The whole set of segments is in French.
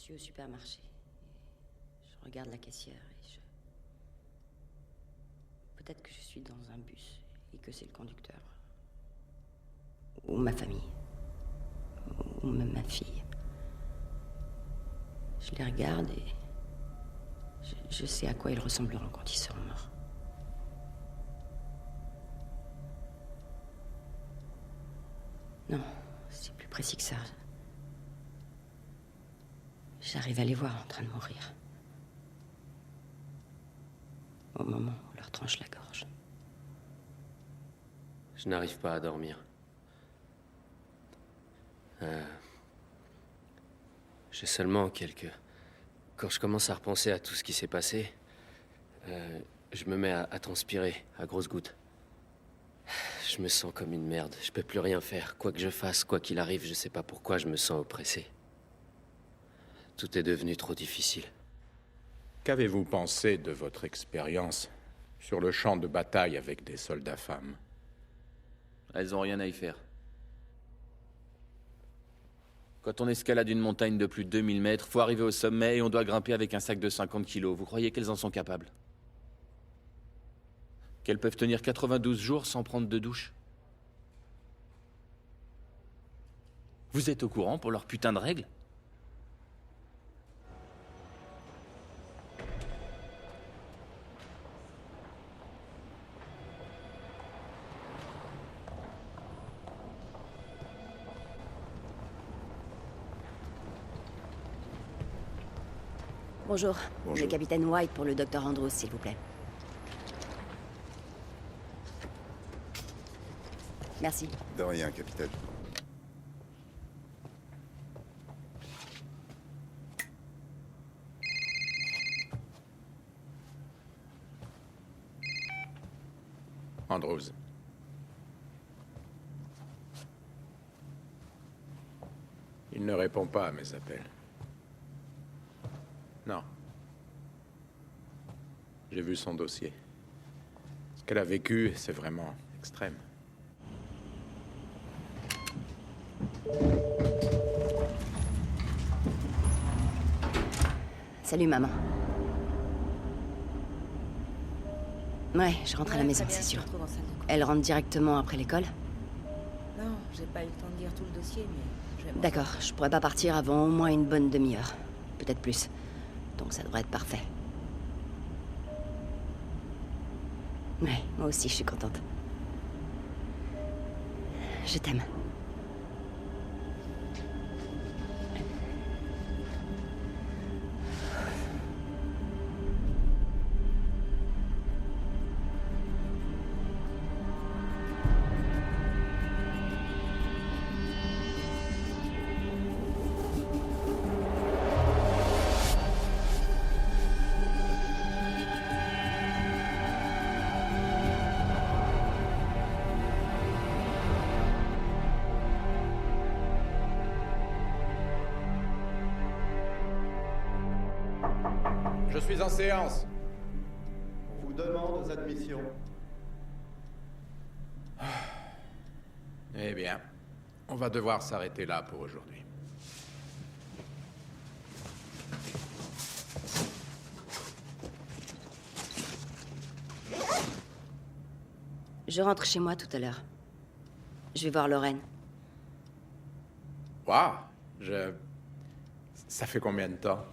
suis au supermarché. Je regarde la caissière et je... Peut-être que je suis dans un bus et que c'est le conducteur. Ou ma famille. Ou même ma fille. Je les regarde et... Je sais à quoi ils ressembleront quand ils seront morts. Non, c'est plus précis que ça. J'arrive à les voir en train de mourir. Au moment où on leur tranche la gorge. Je n'arrive pas à dormir. J'ai seulement quelques... Quand je commence à repenser à tout ce qui s'est passé, je me mets à transpirer à grosses gouttes. Je me sens comme une merde. Je peux plus rien faire. Quoi que je fasse, quoi qu'il arrive, je sais pas pourquoi je me sens oppressé. Tout est devenu trop difficile. Qu'avez-vous pensé de votre expérience sur le champ de bataille avec des soldats femmes? Elles ont rien à y faire. Quand on escalade une montagne de plus de 2000 mètres, faut arriver au sommet et on doit grimper avec un sac de 50 kilos. Vous croyez qu'elles en sont capables? Qu'elles peuvent tenir 92 jours sans prendre de douche? Vous êtes au courant pour leur putain de règles? Bonjour. Bonjour. Le capitaine White pour le docteur Andrews, s'il vous plaît. Merci. De rien, capitaine. Andrews. Il ne répond pas à mes appels. Non. J'ai vu son dossier. Ce qu'elle a vécu, c'est vraiment extrême. Salut, maman. Ouais, je rentre à la maison, c'est sûr. Elle rentre directement après l'école? Non, j'ai pas eu le temps de lire tout le dossier, mais je vais m'en D'accord, je pourrais pas partir avant au moins une bonne demi-heure. Peut-être plus. Donc ça devrait être parfait. Ouais, moi aussi, je suis contente. Je t'aime. Je suis en séance. On vous demande aux admissions. Eh bien, on va devoir s'arrêter là pour aujourd'hui. Je rentre chez moi tout à l'heure. Je vais voir Lorraine. Waouh! Ça fait combien de temps?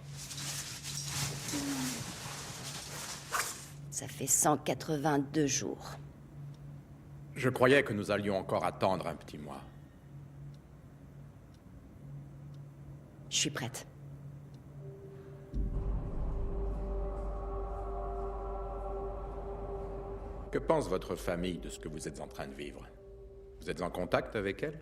Ça fait 182 jours. Je croyais que nous allions encore attendre un petit mois. Je suis prête. Que pense votre famille de ce que vous êtes en train de vivre? Vous êtes en contact avec elle?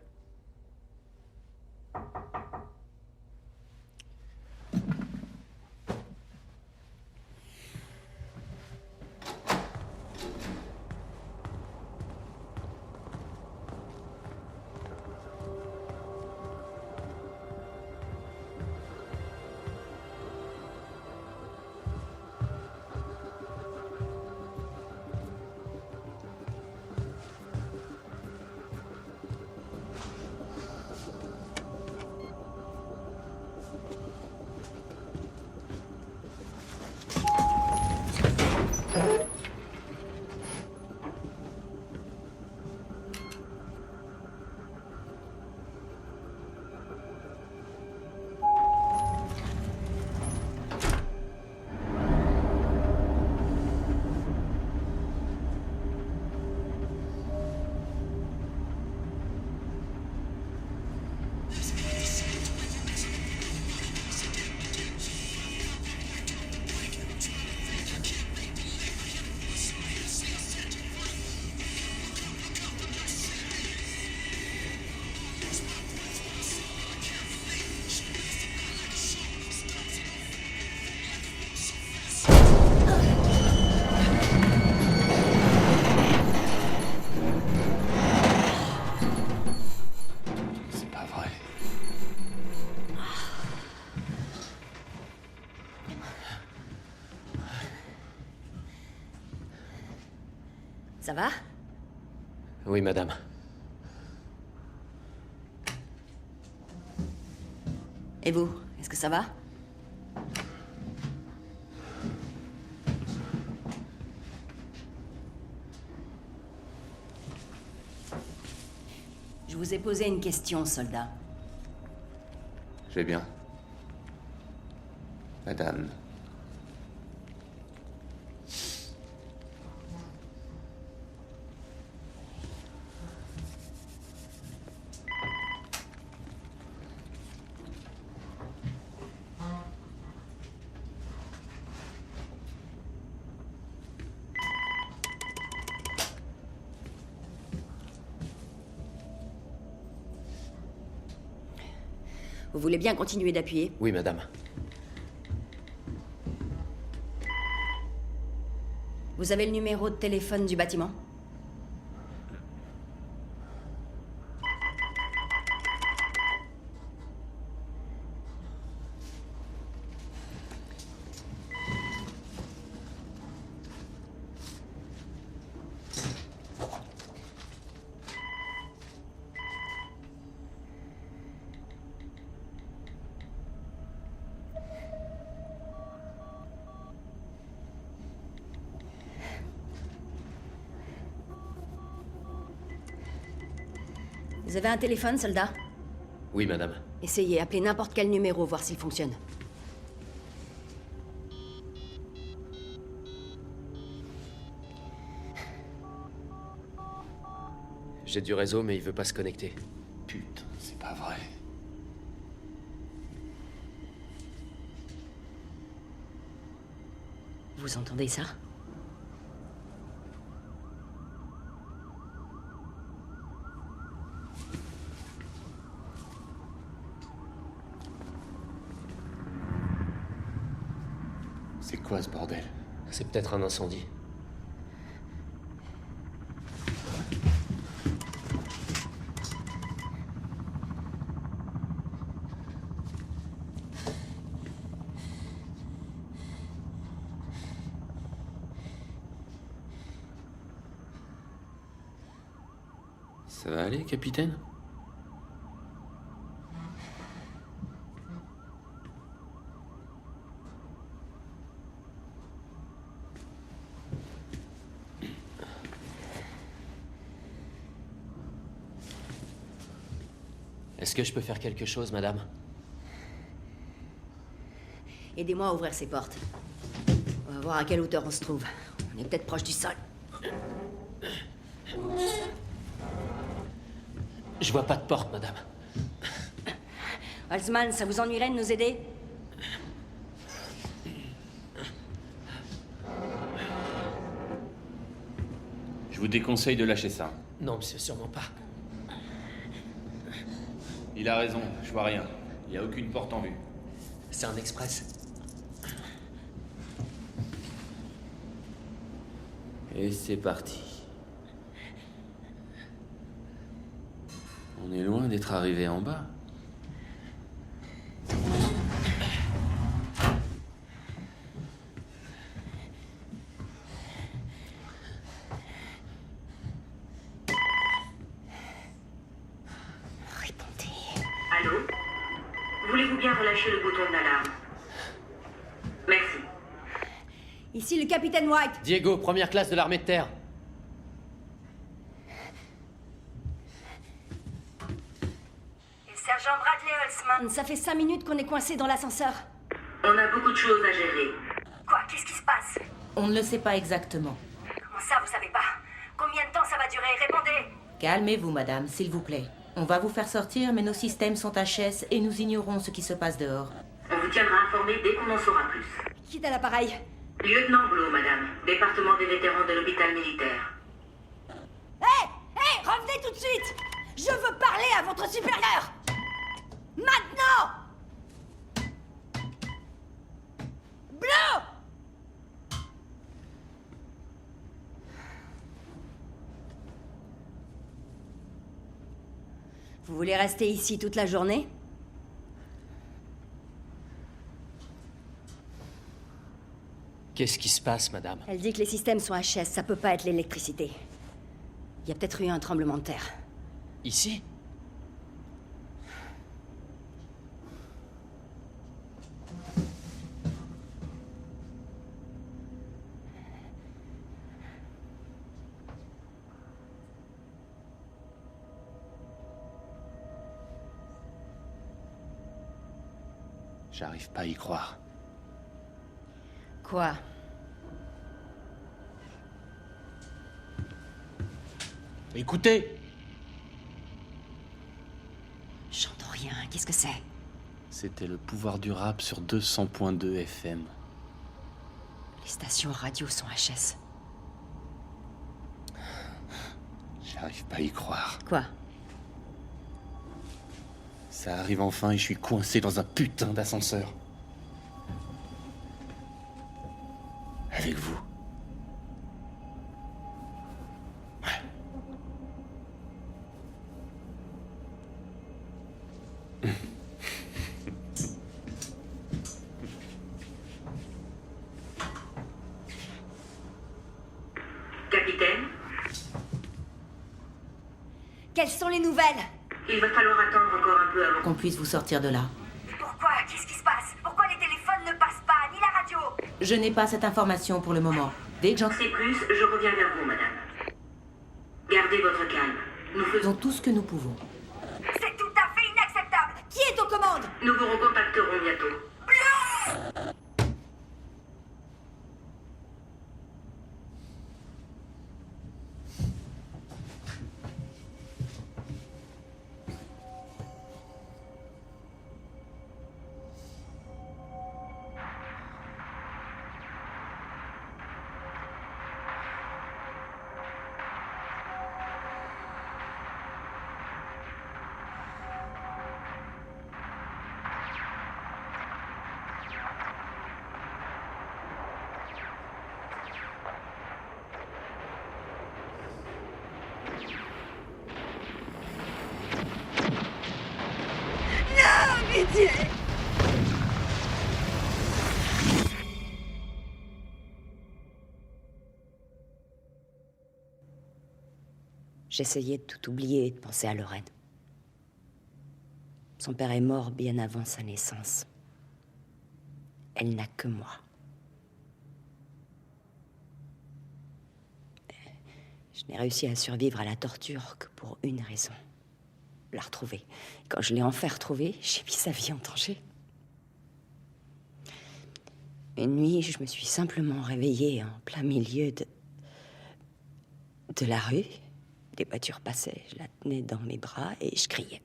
Ça va? Oui, madame. Et vous, est-ce que ça va? Je vous ai posé une question, soldat. Je vais bien. Madame. Vous voulez bien continuer d'appuyer? Oui, madame. Vous avez le numéro de téléphone du bâtiment? Vous avez un téléphone, soldat? Oui, madame. Essayez, appelez n'importe quel numéro, voir s'il fonctionne. J'ai du réseau, mais il veut pas se connecter. Putain, c'est pas vrai. Vous entendez ça? C'est quoi ce bordel? C'est peut-être un incendie. Ça va aller, capitaine? Est-ce que je peux faire quelque chose, madame? Aidez-moi à ouvrir ces portes. On va voir à quelle hauteur on se trouve. On est peut-être proche du sol. Je vois pas de porte, madame. Holzman, ça vous ennuierait de nous aider? Je vous déconseille de lâcher ça. Non, monsieur, sûrement pas. Il a raison, je vois rien. Il n'y a aucune porte en vue. C'est un express. Et c'est parti. On est loin d'être arrivé en bas. Répondez. Allô? Voulez-vous bien relâcher le bouton d'alarme? Merci. Ici le capitaine White. Diego, première classe de l'armée de terre. Et sergent Bradley Holzman. Ça fait 5 minutes qu'on est coincé dans l'ascenseur. On a beaucoup de choses à gérer. Quoi? Qu'est-ce qui se passe? On ne le sait pas exactement. Comment ça, vous savez pas? Combien de temps ça va durer? Répondez! Calmez-vous, madame, s'il vous plaît. On va vous faire sortir, mais nos systèmes sont HS et nous ignorons ce qui se passe dehors. On vous tiendra informé dès qu'on en saura plus. Qui est à l'appareil? Lieutenant Blo, madame. Département des vétérans de l'hôpital militaire. Hé! Hé! Revenez tout de suite! Je veux parler à votre supérieur! Maintenant! Blo! Vous voulez rester ici toute la journée? Qu'est-ce qui se passe, madame? Elle dit que les systèmes sont HS, ça peut pas être l'électricité. Il y a peut-être eu un tremblement de terre. Ici? J'arrive pas à y croire. Quoi? Écoutez! J'entends rien. Qu'est-ce que c'est? C'était le pouvoir du rap sur 200.2 FM. Les stations radio sont HS. J'arrive pas à y croire. Quoi? Ça arrive enfin et je suis coincé dans un putain d'ascenseur. Avec vous. Ouais. Capitaine, Quelles sont les nouvelles? il va falloir attendre encore un peu avant. Qu'on puisse vous sortir de là. Pourquoi? Qu'est-ce qui se passe? Pourquoi les téléphones ne passent pas, ni la radio? Je n'ai pas cette information pour le moment. Dès que j'en C'est plus, je reviens vers vous, madame. Gardez votre calme. Nous faisons... faisons tout ce que nous pouvons. C'est tout à fait inacceptable! Qui est aux commandes? Nous vous recontacterons bientôt. J'essayais de tout oublier et de penser à Lorraine. Son père est mort bien avant sa naissance. Elle n'a que moi. Je n'ai réussi à survivre à la torture que pour une raison. La retrouver. Quand je l'ai enfin retrouvée, j'ai mis sa vie en danger. Une nuit, je me suis simplement réveillée en plein milieu de la rue. Des voitures passaient, je la tenais dans mes bras et je criais.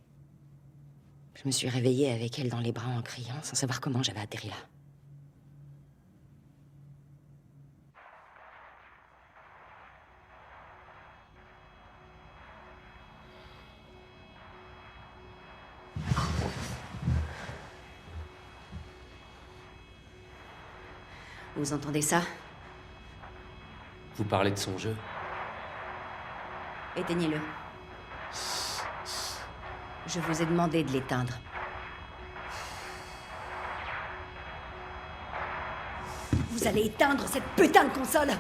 Je me suis réveillée avec elle dans les bras en criant, sans savoir comment j'avais atterri là. Vous entendez ça? Vous parlez de son jeu? Éteignez-le. Je vous ai demandé de l'éteindre. Vous allez éteindre cette putain de console!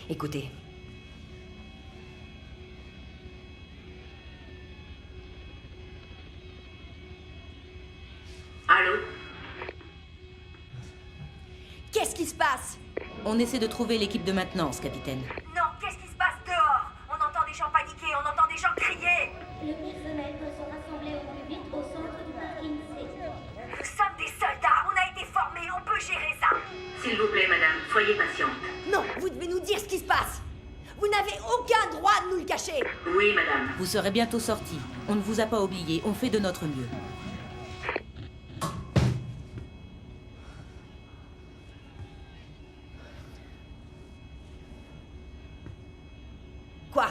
Écoutez. Allô? Qu'est-ce qui se passe? On essaie de trouver l'équipe de maintenance, capitaine. Non, qu'est-ce qui se passe dehors? On entend des gens paniquer, on entend des gens crier. Le personnel doit se rassembler au plus vite au centre du parking C. Nous sommes des soldats, on a été formés, on peut gérer ça. S'il vous plaît, madame, soyez patiente. Non, vous devez nous dire ce qui se passe. Vous n'avez aucun droit de nous le cacher. Oui, madame. Vous serez bientôt sortis. On ne vous a pas oublié, on fait de notre mieux. Quoi?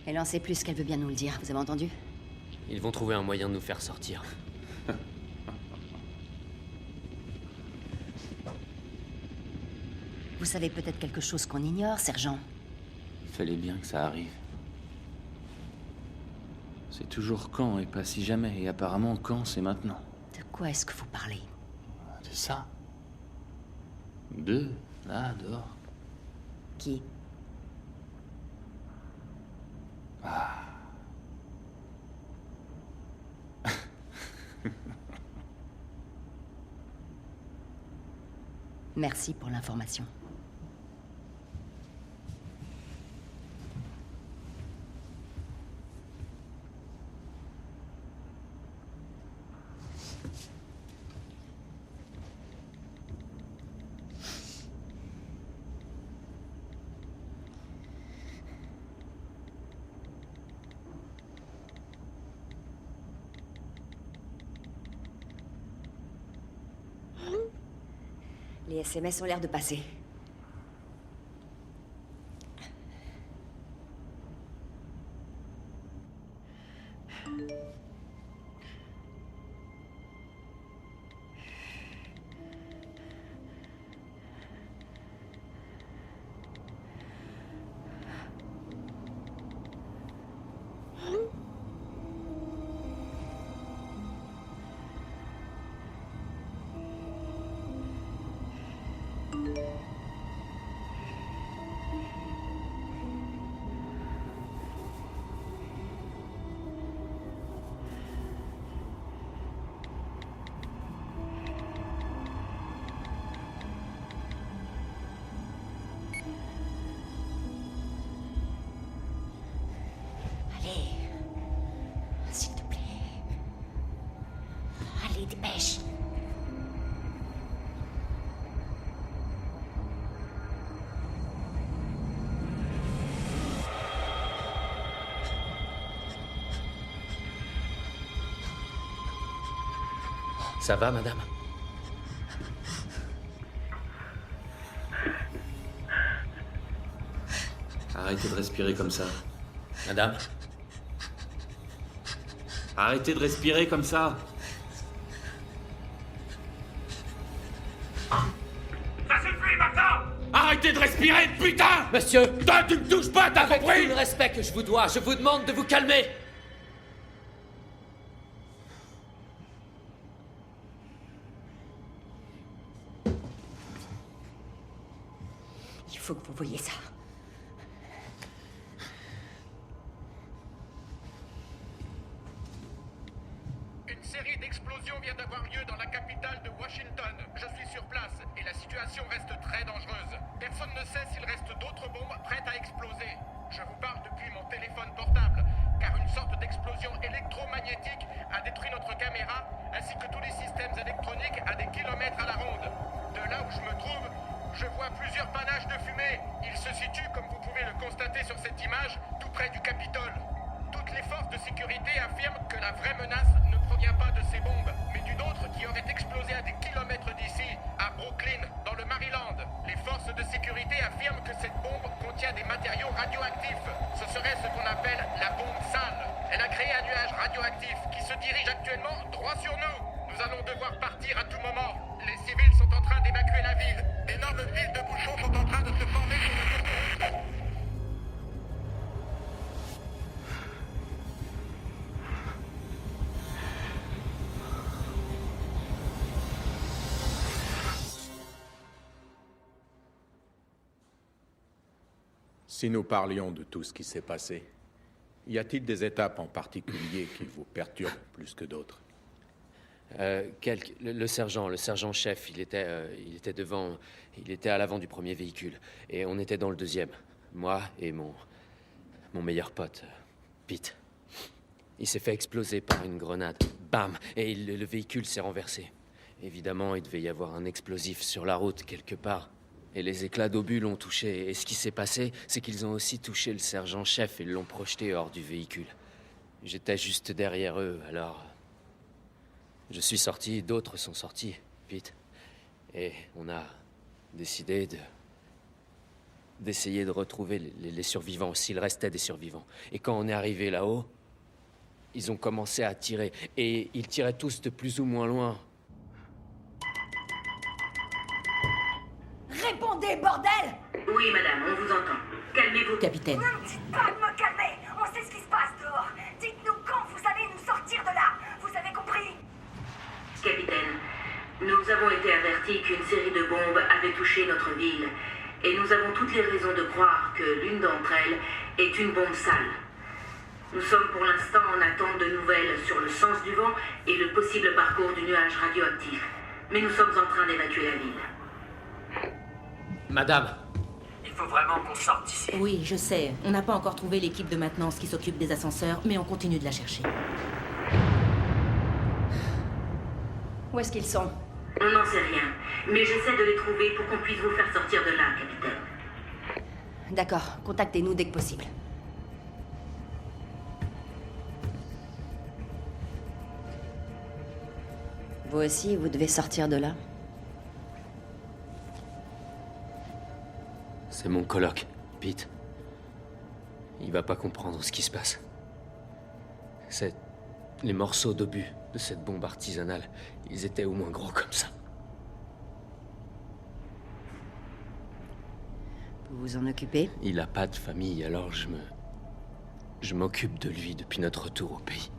Elle en sait plus qu'elle veut bien nous le dire, vous avez entendu? Ils vont trouver un moyen de nous faire sortir. Vous savez peut-être quelque chose qu'on ignore, sergent? Fallait bien que ça arrive. C'est toujours quand et pas si jamais. Et apparemment, quand, c'est maintenant. De quoi est-ce que vous parlez? C'est ça. Deux, là, dehors. Qui? Ah. Merci pour l'information. Les SMS ont l'air de passer. S'il te plaît. Allez, dépêche. Ça va, madame? Arrêtez de respirer comme ça. Madame? Arrêtez de respirer comme ça. Ça suffit maintenant! Arrêtez de respirer, putain! Monsieur! Toi, tu me touches pas, t'as Avec compris? tout le respect que je vous dois, je vous demande de vous calmer! Il faut que vous voyiez ça. Une série d'explosions vient d'avoir lieu dans la capitale de Washington. Je suis sur place et la situation reste très dangereuse. Personne ne sait s'il reste d'autres bombes prêtes à exploser. Je vous parle depuis mon téléphone portable, car une sorte d'explosion électromagnétique a détruit notre caméra ainsi que tous les systèmes électroniques à des kilomètres à la ronde. De là où je me trouve, je vois plusieurs panaches de fumée. Ils se situent, comme vous pouvez le constater sur cette image, tout près du Capitole. Toutes les forces de sécurité affirment que la vraie menace ne provient pas de ces bombes, mais d'une autre qui aurait explosé à des kilomètres d'ici, à Brooklyn, dans le Maryland. Les forces de sécurité affirment que cette bombe contient des matériaux radioactifs. Ce serait ce qu'on appelle la bombe sale. Elle a créé un nuage radioactif qui se dirige actuellement droit sur nous. Nous allons devoir partir à tout moment. Les civils sont en train d'évacuer la ville. D'énormes files de bouchons sont en train de se former sur le route. Si nous parlions de tout ce qui s'est passé, y a-t-il des étapes en particulier qui vous perturbent plus que d'autres? Le sergent-chef, il était devant, il était à l'avant du premier véhicule. Et on était dans le deuxième. Moi et mon meilleur pote, Pete. Il s'est fait exploser par une grenade. Bam! Et le véhicule s'est renversé. Évidemment, il devait y avoir un explosif sur la route quelque part. Et les éclats d'obus l'ont touché. Et ce qui s'est passé, c'est qu'ils ont aussi touché le sergent-chef et l'ont projeté hors du véhicule. J'étais juste derrière eux, alors... Je suis sorti, d'autres sont sortis, vite. Et on a décidé d'essayer de retrouver les survivants, s'il restait des survivants. Et quand on est arrivé là-haut, ils ont commencé à tirer. Et ils tiraient tous de plus ou moins loin. Répondez, bordel! Oui, madame, on vous entend. Calmez-vous. Calmez-vous. Capitaine. Ne me dites pas de me calmer. On sait ce qui se passe dehors. Dites-nous quand vous allez nous sortir de là. Vous avez compris? Capitaine, nous avons été avertis qu'une série de bombes avait touché notre ville. Et nous avons toutes les raisons de croire que l'une d'entre elles est une bombe sale. Nous sommes pour l'instant en attente de nouvelles sur le sens du vent et le possible parcours du nuage radioactif. Mais nous sommes en train d'évacuer la ville. Madame, il faut vraiment qu'on sorte d'ici. Oui, je sais. On n'a pas encore trouvé l'équipe de maintenance qui s'occupe des ascenseurs, mais on continue de la chercher. Où est-ce qu'ils sont? On n'en sait rien, mais j'essaie de les trouver pour qu'on puisse vous faire sortir de là, capitaine. D'accord, contactez-nous dès que possible. Vous aussi, vous devez sortir de là. C'est mon coloc, Pete. Il va pas comprendre ce qui se passe. C'est... Les morceaux d'obus de cette bombe artisanale, ils étaient au moins gros comme ça. Vous vous en occupez? Il a pas de famille, alors je m'occupe de lui depuis notre retour au pays.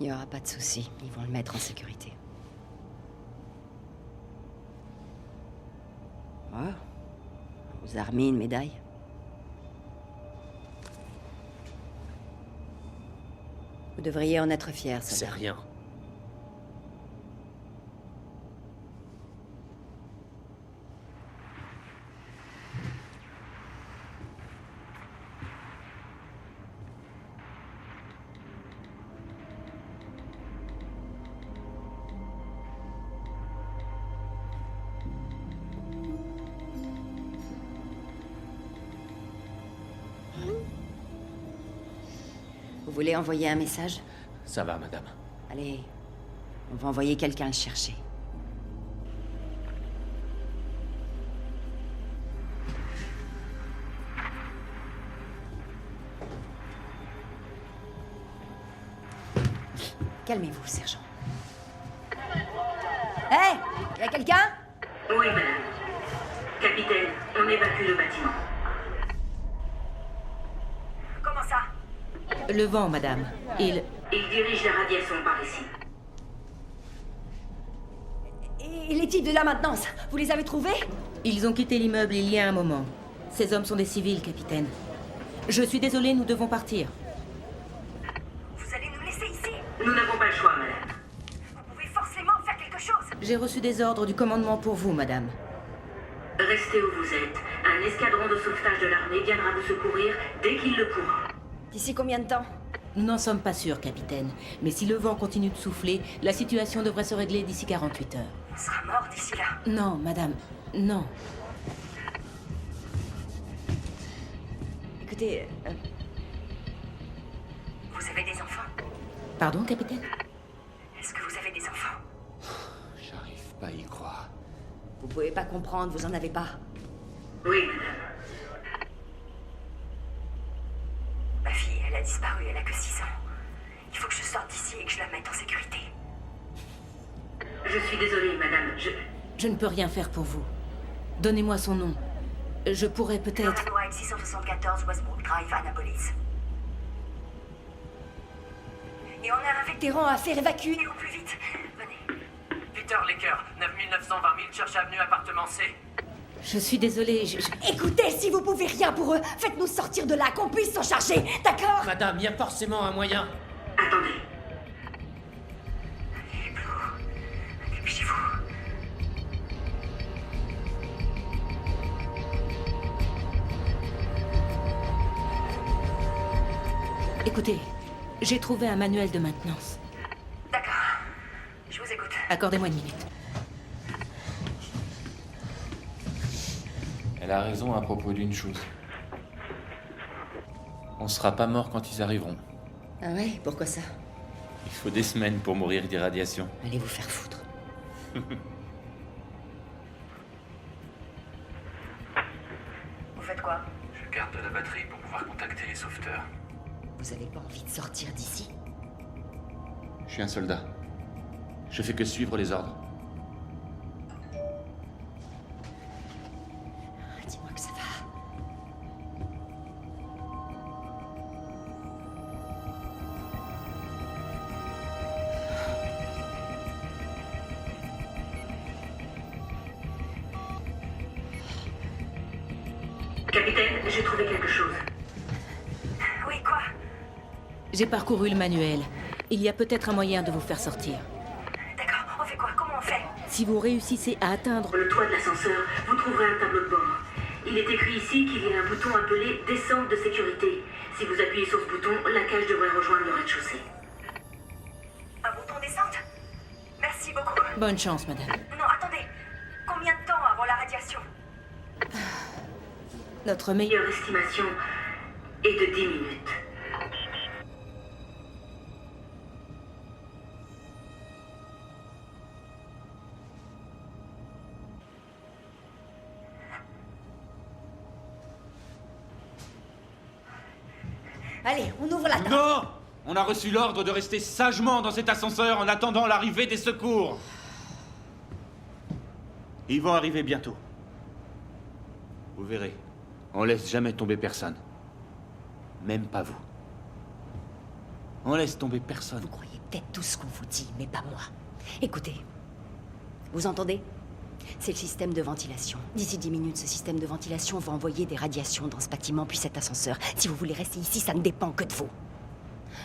Il n'y aura pas de souci. Ils vont le mettre en sécurité. Oh. Vous avez remis une médaille? Vous devriez en être fier, ça. C'est rien. Vous voulez envoyer un message? Ça va, madame. Allez, on va envoyer quelqu'un le chercher. Calmez-vous, sergent. Hé, y a quelqu'un? Oui, madame. Capitaine, on évacue le bâtiment. Comment ça? Le vent, madame. Il dirige la radiation par ici. Et les types de la maintenance, vous les avez trouvés? Ils ont quitté l'immeuble il y a un moment. Ces hommes sont des civils, capitaine. Je suis désolé, nous devons partir. Vous allez nous laisser ici? Nous n'avons pas le choix, madame. Vous pouvez forcément faire quelque chose. J'ai reçu des ordres du commandement pour vous, madame. Restez où vous êtes. Un escadron de sauvetage de l'armée viendra vous secourir dès qu'il le pourra. D'ici combien de temps? Nous n'en sommes pas sûrs, capitaine. Mais si le vent continue de souffler, la situation devrait se régler d'ici 48 heures. On sera mort d'ici là. Non, madame. Non. Écoutez, vous avez des enfants? Pardon, capitaine? Est-ce que vous avez des enfants? J'arrive pas à y croire. Vous pouvez pas comprendre, vous en avez pas. Oui, madame. Ma fille, elle a disparu, elle a que 6 ans. Il faut que je sorte d'ici et que je la mette en sécurité. Je suis désolée, madame. Je ne peux rien faire pour vous. Donnez-moi son nom. Je pourrais peut-être... Norman White, 674 Westbrook Drive, Annapolis. Et on a un vétéran à faire évacuer au plus vite. Venez. Peter Laker, 9920 Milchurch Avenue, appartement C. Je suis désolée, Écoutez, si vous pouvez rien pour eux, faites-nous sortir de là, qu'on puisse s'en charger, d'accord? Madame, il y a forcément un moyen. Attendez. Allez, Blue. Dépêchez-vous. Écoutez, j'ai trouvé un manuel de maintenance. D'accord. Je vous écoute. Accordez-moi une minute. Elle a raison à propos d'une chose. On sera pas mort quand ils arriveront. Ah ouais? Pourquoi ça? Il faut des semaines pour mourir d'irradiation. Allez vous faire foutre. Vous faites quoi? Je garde de la batterie pour pouvoir contacter les sauveteurs. Vous avez pas envie de sortir d'ici? Je suis un soldat. Je fais que suivre les ordres. Capitaine, j'ai trouvé quelque chose. Oui, quoi? J'ai parcouru le manuel. Il y a peut-être un moyen de vous faire sortir. D'accord, on fait quoi? Comment on fait? Si vous réussissez à atteindre... Sur le toit de l'ascenseur, vous trouverez un tableau de bord. Il est écrit ici qu'il y a un bouton appelé « Descente de sécurité ». Si vous appuyez sur ce bouton, la cage devrait rejoindre le rez-de-chaussée. Un bouton descente? Merci beaucoup. Bonne chance, madame. Non, attendez. Combien de temps avant la radiation? Notre meilleur... Meilleure estimation est de 10 minutes. Allez, on ouvre la table. Non! On a reçu l'ordre de rester sagement dans cet ascenseur en attendant l'arrivée des secours. Ils vont arriver bientôt. Vous verrez, on laisse jamais tomber personne. Même pas vous. On laisse tomber personne. Vous croyez peut-être tout ce qu'on vous dit, mais pas moi. Écoutez, vous entendez? C'est le système de ventilation. D'ici 10 minutes, ce système de ventilation va envoyer des radiations dans ce bâtiment, puis cet ascenseur. Si vous voulez rester ici, ça ne dépend que de vous.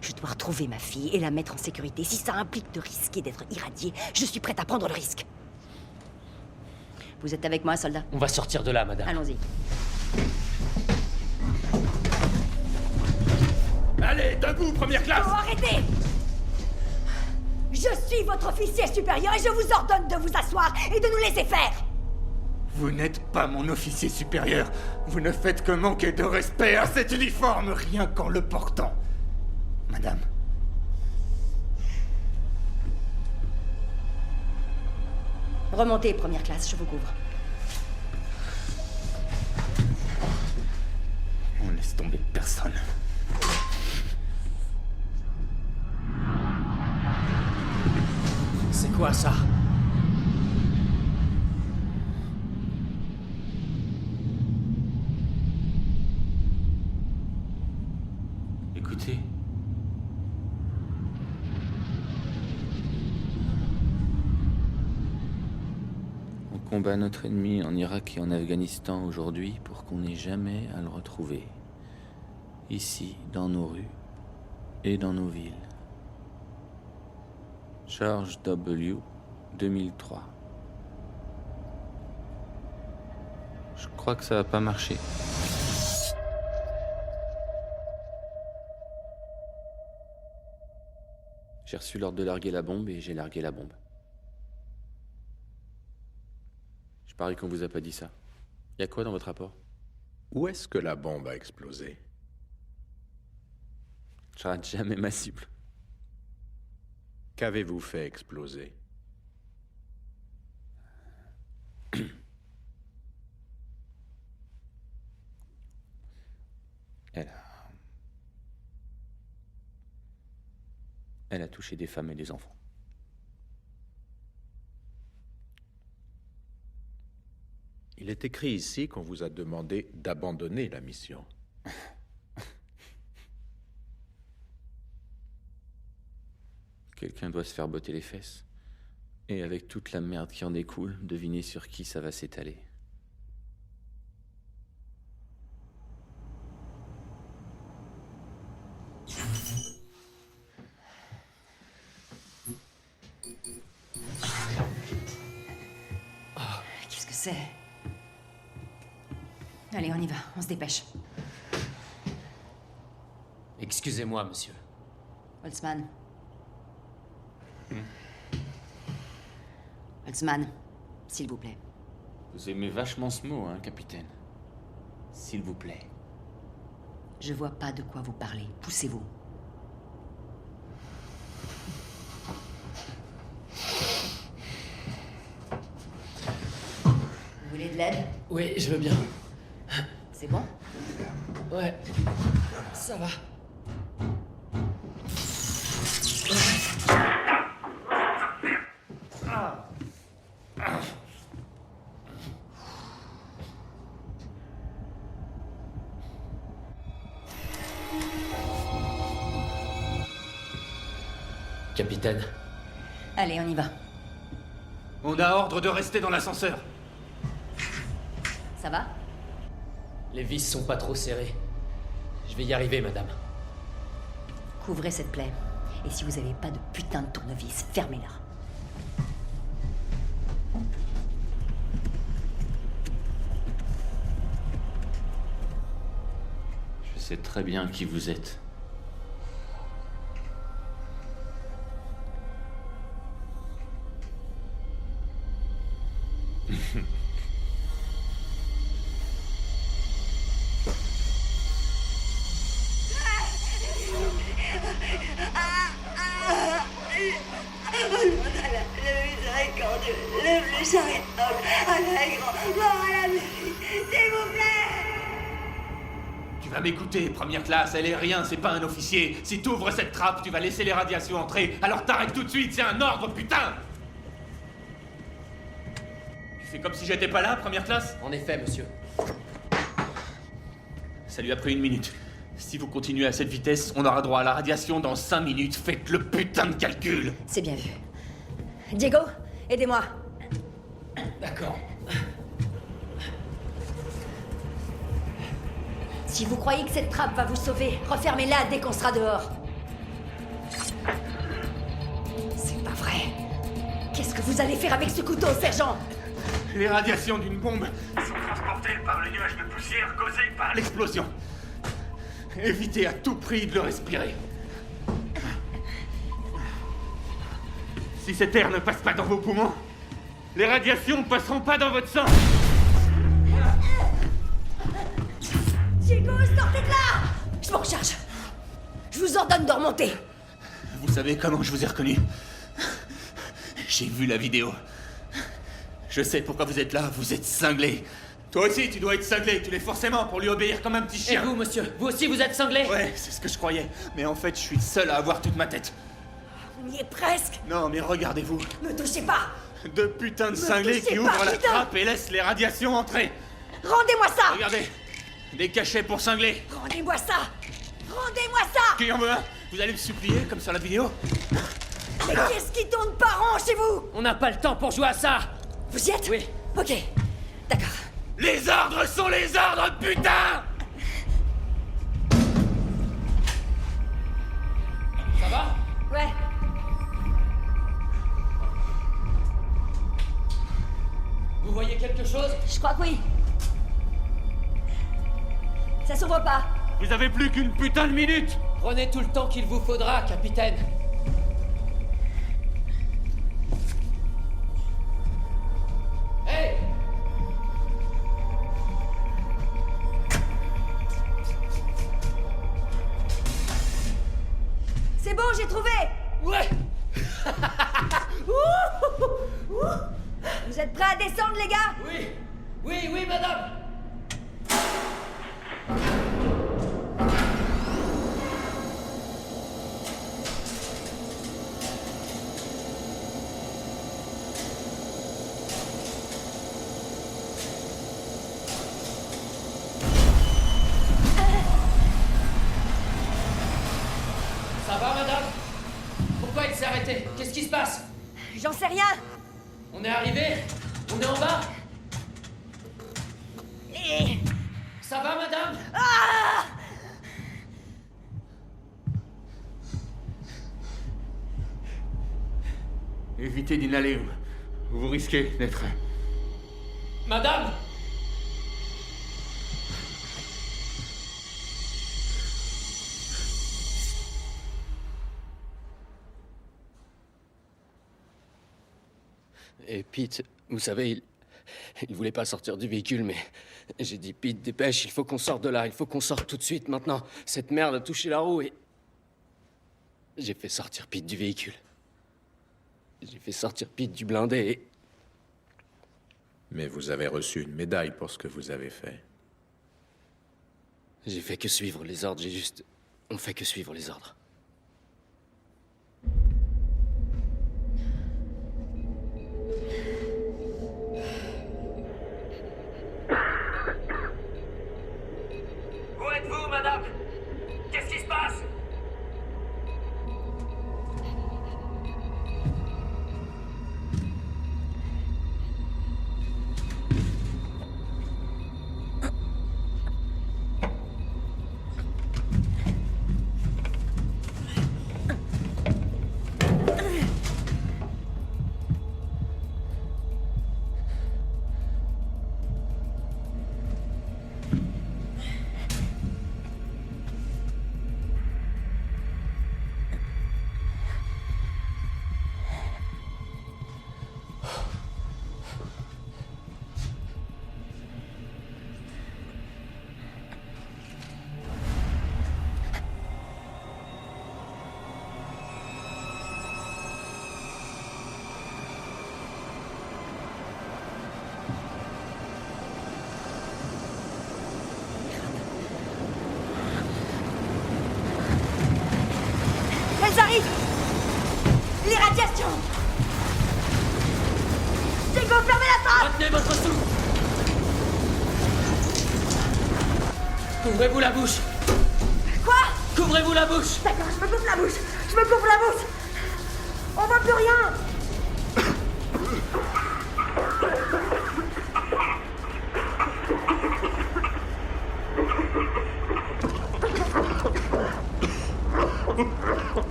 Je dois retrouver ma fille et la mettre en sécurité. Si ça implique de risquer d'être irradiée, je suis prête à prendre le risque. Vous êtes avec moi, soldat? On va sortir de là, madame. Allons-y. Allez, debout, première classe! Oh, arrêtez! Je suis votre officier supérieur et je vous ordonne de vous asseoir et de nous laisser faire! Vous n'êtes pas mon officier supérieur. Vous ne faites que manquer de respect à cet uniforme rien qu'en le portant. Madame. Remontez, première classe, je vous couvre. On laisse tomber personne. C'est quoi ça? Écoutez. On combat notre ennemi en Irak et en Afghanistan aujourd'hui pour qu'on n'ait jamais à le retrouver. Ici, dans nos rues et dans nos villes. George W. 2003. Je crois que ça va pas marcher. J'ai reçu l'ordre de larguer la bombe et j'ai largué la bombe. Je parie qu'on vous a pas dit ça. Y a quoi dans votre rapport? Où est-ce que la bombe a explosé? Je rate jamais ma cible. Qu'avez-vous fait exploser? Elle a touché des femmes et des enfants. Il est écrit ici qu'on vous a demandé d'abandonner la mission. Quelqu'un doit se faire botter les fesses. Et avec toute la merde qui en découle, devinez sur qui ça va s'étaler. Qu'est-ce que c'est? Allez, on y va, on se dépêche. Excusez-moi, monsieur. Holtzman. Holtzman, s'il vous plaît. Vous aimez vachement ce mot, hein, capitaine? S'il vous plaît. Je vois pas de quoi vous parlez. Poussez-vous. Vous voulez de l'aide? Oui, je veux bien. C'est bon? Ouais, ça va. Capitaine. Allez, on y va. On a ordre de rester dans l'ascenseur. Ça va? Les vis sont pas trop serrées. Je vais y arriver, madame. Couvrez cette plaie. Et si vous avez pas de putain de tournevis, fermez-la. Je sais très bien qui vous êtes. Le plus charitable, allègre, mort à la musique, s'il vous plaît! Tu vas m'écouter, première classe, elle est rien, c'est pas un officier. Si t'ouvres cette trappe, tu vas laisser les radiations entrer. Alors t'arrêtes tout de suite, c'est un ordre, putain! Tu fais comme si j'étais pas là, première classe? En effet, monsieur. Ça lui a pris 1 minute. Si vous continuez à cette vitesse, on aura droit à la radiation dans 5 minutes. Faites le putain de calcul! C'est bien vu. Diego, aidez-moi. D'accord. Si vous croyez que cette trappe va vous sauver, refermez-la dès qu'on sera dehors. C'est pas vrai. Qu'est-ce que vous allez faire avec ce couteau, sergent? Les radiations d'une bombe sont transportées par le nuage de poussière causé par l'explosion. Évitez à tout prix de le respirer. Si cet air ne passe pas dans vos poumons, les radiations ne passeront pas dans votre sang. Diego, sortez de là! Je m'en charge. Je vous ordonne de remonter. Vous savez comment je vous ai reconnu? J'ai vu la vidéo. Je sais pourquoi vous êtes là, vous êtes cinglé. Toi aussi, tu dois être cinglé, tu l'es forcément pour lui obéir comme un petit chien. Et vous, monsieur, vous aussi vous êtes cinglé? Ouais, c'est ce que je croyais. Mais en fait, je suis le seul à avoir toute ma tête. On y est presque. Non, mais regardez-vous. Me touchez pas. Deux putains de cinglés qui ouvrent la trappe et laissent les radiations entrer. Rendez-moi ça. Regardez, des cachets pour cinglés. Rendez-moi ça. Rendez-moi ça. Qui en veut un? Vous allez me supplier, comme sur la vidéo? Mais qu'est-ce qui tourne par rond chez vous? On n'a pas le temps pour jouer à ça. Vous y êtes? Oui. Ok, d'accord. Les ordres sont les ordres, putain! Ça va? Ouais. Vous voyez quelque chose? Je crois que oui. Ça s'ouvre pas. Vous avez plus qu'une putain de minute! Prenez tout le temps qu'il vous faudra, capitaine. Hey! C'est bon, j'ai trouvé. Ouais! Vous êtes prêts à descendre, les gars? Oui! Oui, oui, madame! Ça va, madame? Pourquoi il s'est arrêté? Qu'est-ce qui se passe? J'en sais rien. On est arrivé? On est en bas? Et... Ça va, madame? Ah! Évitez d'inhaler, ou vous risquez d'être... Madame? Et Pete, vous savez, il voulait pas sortir du véhicule, mais j'ai dit, Pete, dépêche, il faut qu'on sorte de là, il faut qu'on sorte tout de suite, maintenant. Cette merde a touché la roue et... J'ai fait sortir Pete du véhicule. J'ai fait sortir Pete du blindé et... Mais vous avez reçu une médaille pour ce que vous avez fait. J'ai fait que suivre les ordres, j'ai juste... On fait que suivre les ordres. Où êtes-vous, madame? Qu'est-ce qui se passe? Elles arrivent! Les radiations! Diego, fermez la porte! Retenez votre souffle! Couvrez-vous la bouche! Quoi? Couvrez-vous la bouche! D'accord, je me couvre la bouche! Je me couvre la bouche! On voit plus rien!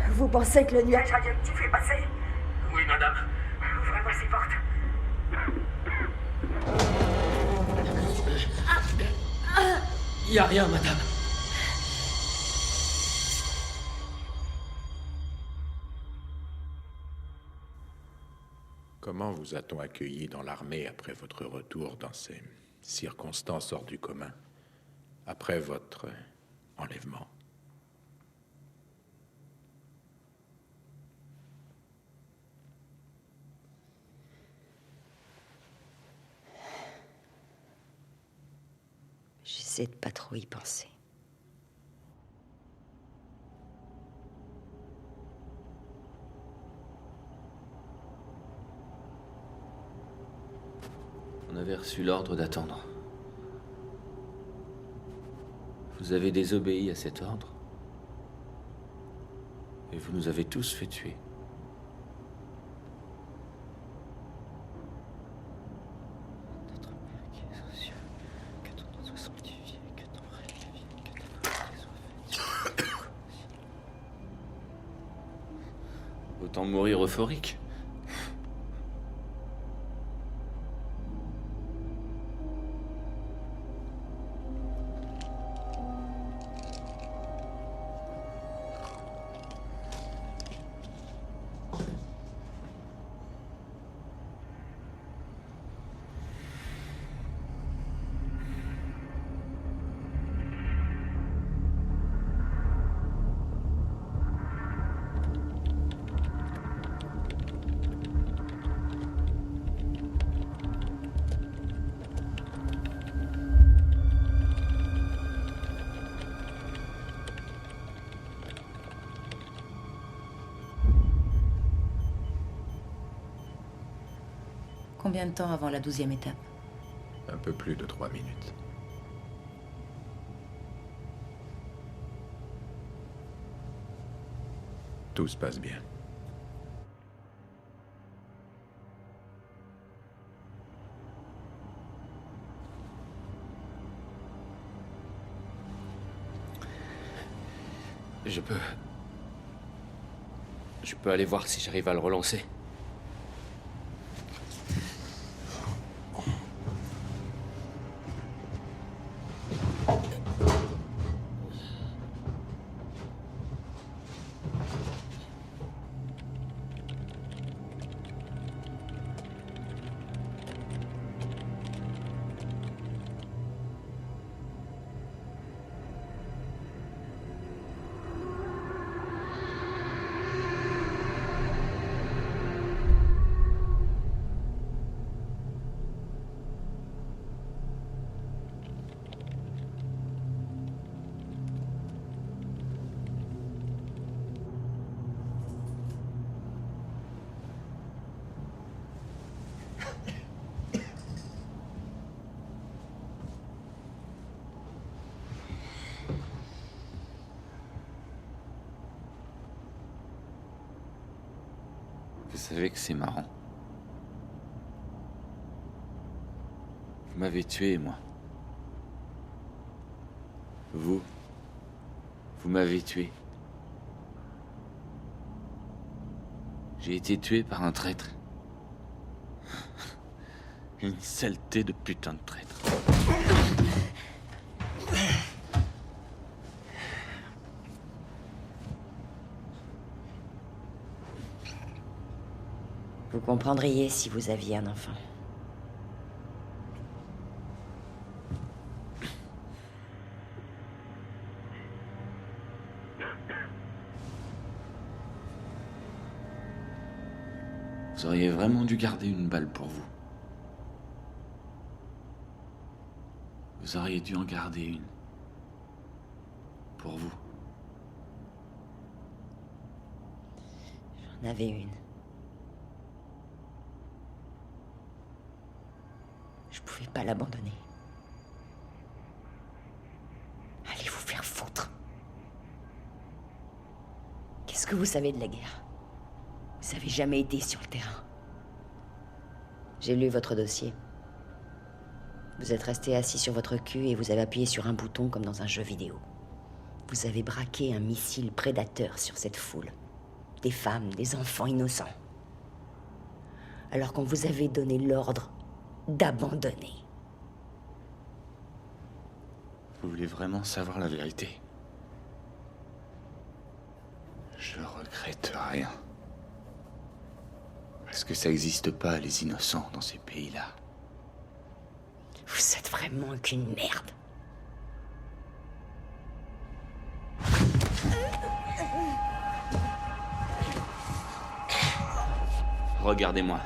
Vous pensez que le nuage radioactif est passé? Oui, madame. Ouvrez-moi ces portes. Y a rien, madame. Comment vous a-t-on accueilli dans l'armée après votre retour dans ces circonstances hors du commun? Après votre enlèvement? J'essaie de pas trop y penser. On avait reçu l'ordre d'attendre. Vous avez désobéi à cet ordre. Et vous nous avez tous fait tuer. Notre Père qui es aux cieux, que ton nom soit sanctifié, que ton règne vienne, que ta volonté soit faite. Autant mourir euphorique. Combien de temps avant la 12e étape? Un peu plus de 3 minutes. Tout se passe bien. Je peux aller voir si j'arrive à le relancer. Vous savez que c'est marrant. Vous m'avez tué, moi. Vous m'avez tué. J'ai été tué par un traître. Une saleté de putain de traître. Vous comprendriez si vous aviez un enfant. Vous auriez vraiment dû garder une balle pour vous. Vous auriez dû en garder une. Pour vous. J'en avais une. Je pouvais pas l'abandonner. Allez vous faire foutre. Qu'est-ce que vous savez de la guerre? Vous n'avez jamais été sur le terrain. J'ai lu votre dossier. Vous êtes resté assis sur votre cul et vous avez appuyé sur un bouton comme dans un jeu vidéo. Vous avez braqué un missile prédateur sur cette foule. Des femmes, des enfants innocents. Alors qu'on vous avait donné l'ordre d'abandonner. Vous voulez vraiment savoir la vérité? Je regrette rien. Parce que ça n'existe pas, les innocents, dans ces pays-là. Vous êtes vraiment qu'une merde. Regardez-moi.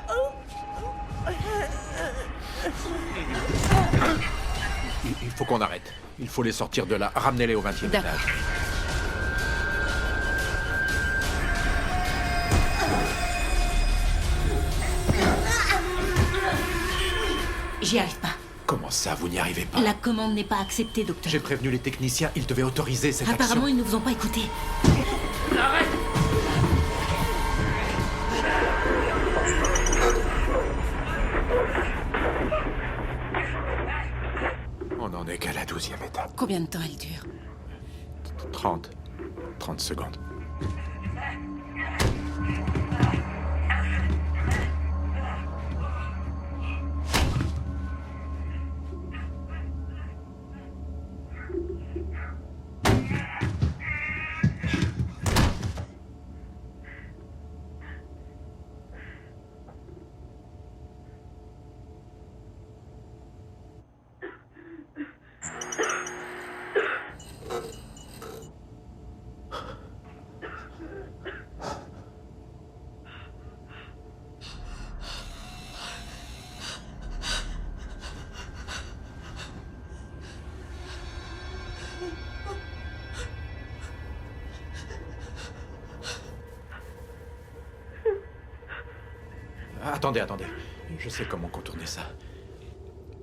Il faut qu'on arrête. Il faut les sortir de là. Ramenez-les au 20e étage. J'y arrive pas. Comment ça, vous n'y arrivez pas? La commande n'est pas acceptée, docteur. J'ai prévenu les techniciens, ils devaient autoriser cette action. Apparemment, ils ne vous ont pas écouté. Arrête! On n'en est qu'à la 12e étape. Combien de temps elle dure? 30 secondes. Attendez. Je sais comment contourner ça.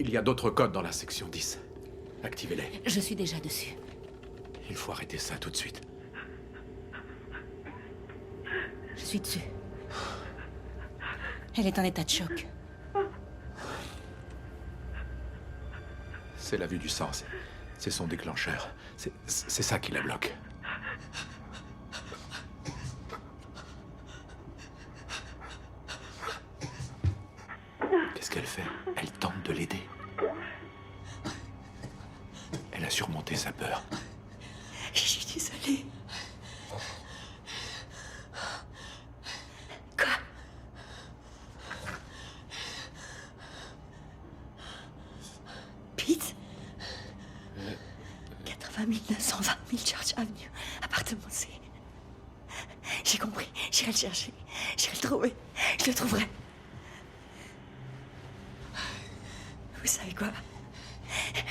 Il y a d'autres codes dans la section 10. Activez-les. Je suis déjà dessus. Il faut arrêter ça tout de suite. Je suis dessus. Elle est en état de choc. C'est la vue du sang. C'est son déclencheur. C'est ça qui la bloque. Qu'est-ce qu'elle fait? Elle tente de l'aider. Elle a surmonté sa peur. Je suis désolée. Quoi? 920 000 Church Avenue, appartement C. J'ai compris, j'irai le chercher, j'irai le trouver, je le trouverai. Vous savez quoi?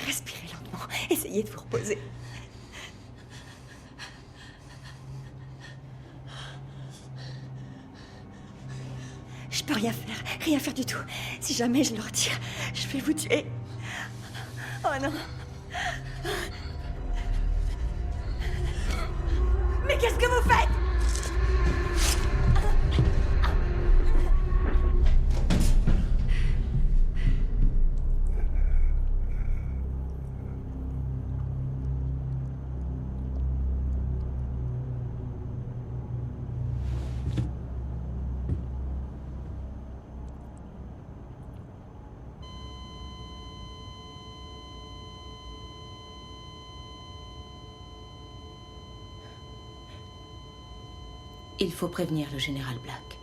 Respirez lentement, essayez de vous reposer. Je peux rien faire du tout. Si jamais je le retire, je vais vous tuer. Oh non. Mais qu'est-ce que vous faites? Il faut prévenir le général Black.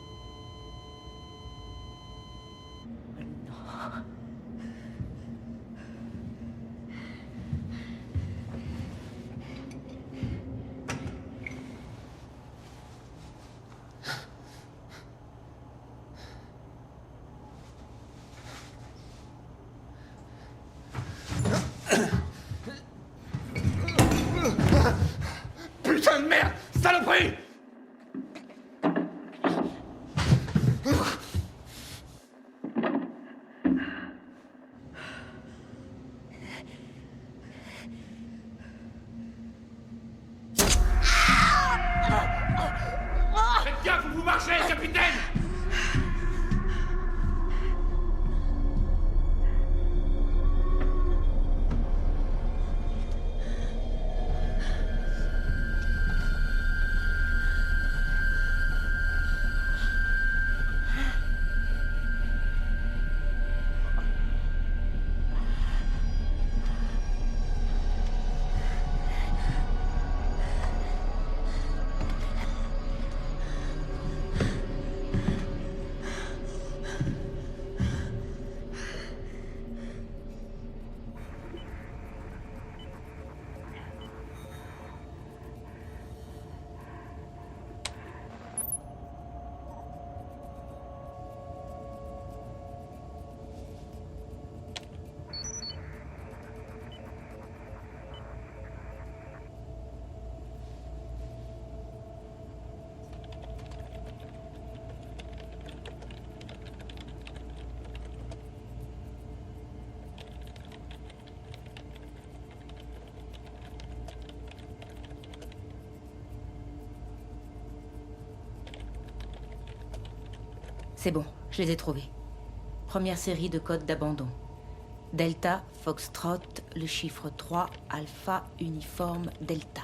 putain de merde! Saloperie! Faites gaffe où vous marchez, capitaine! C'est bon, je les ai trouvés. Première série de codes d'abandon. Delta, Foxtrot, le chiffre 3, Alpha, uniforme, Delta.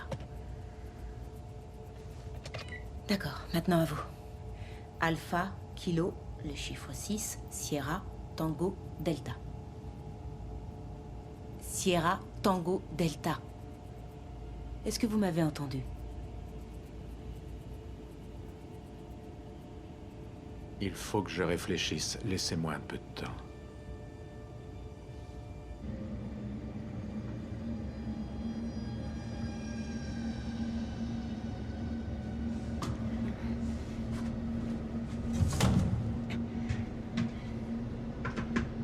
D'accord, maintenant à vous. Alpha, Kilo, le chiffre 6, Sierra, Tango, Delta. Sierra, Tango, Delta. Est-ce que vous m'avez entendu? Il faut que je réfléchisse. Laissez-moi un peu de temps.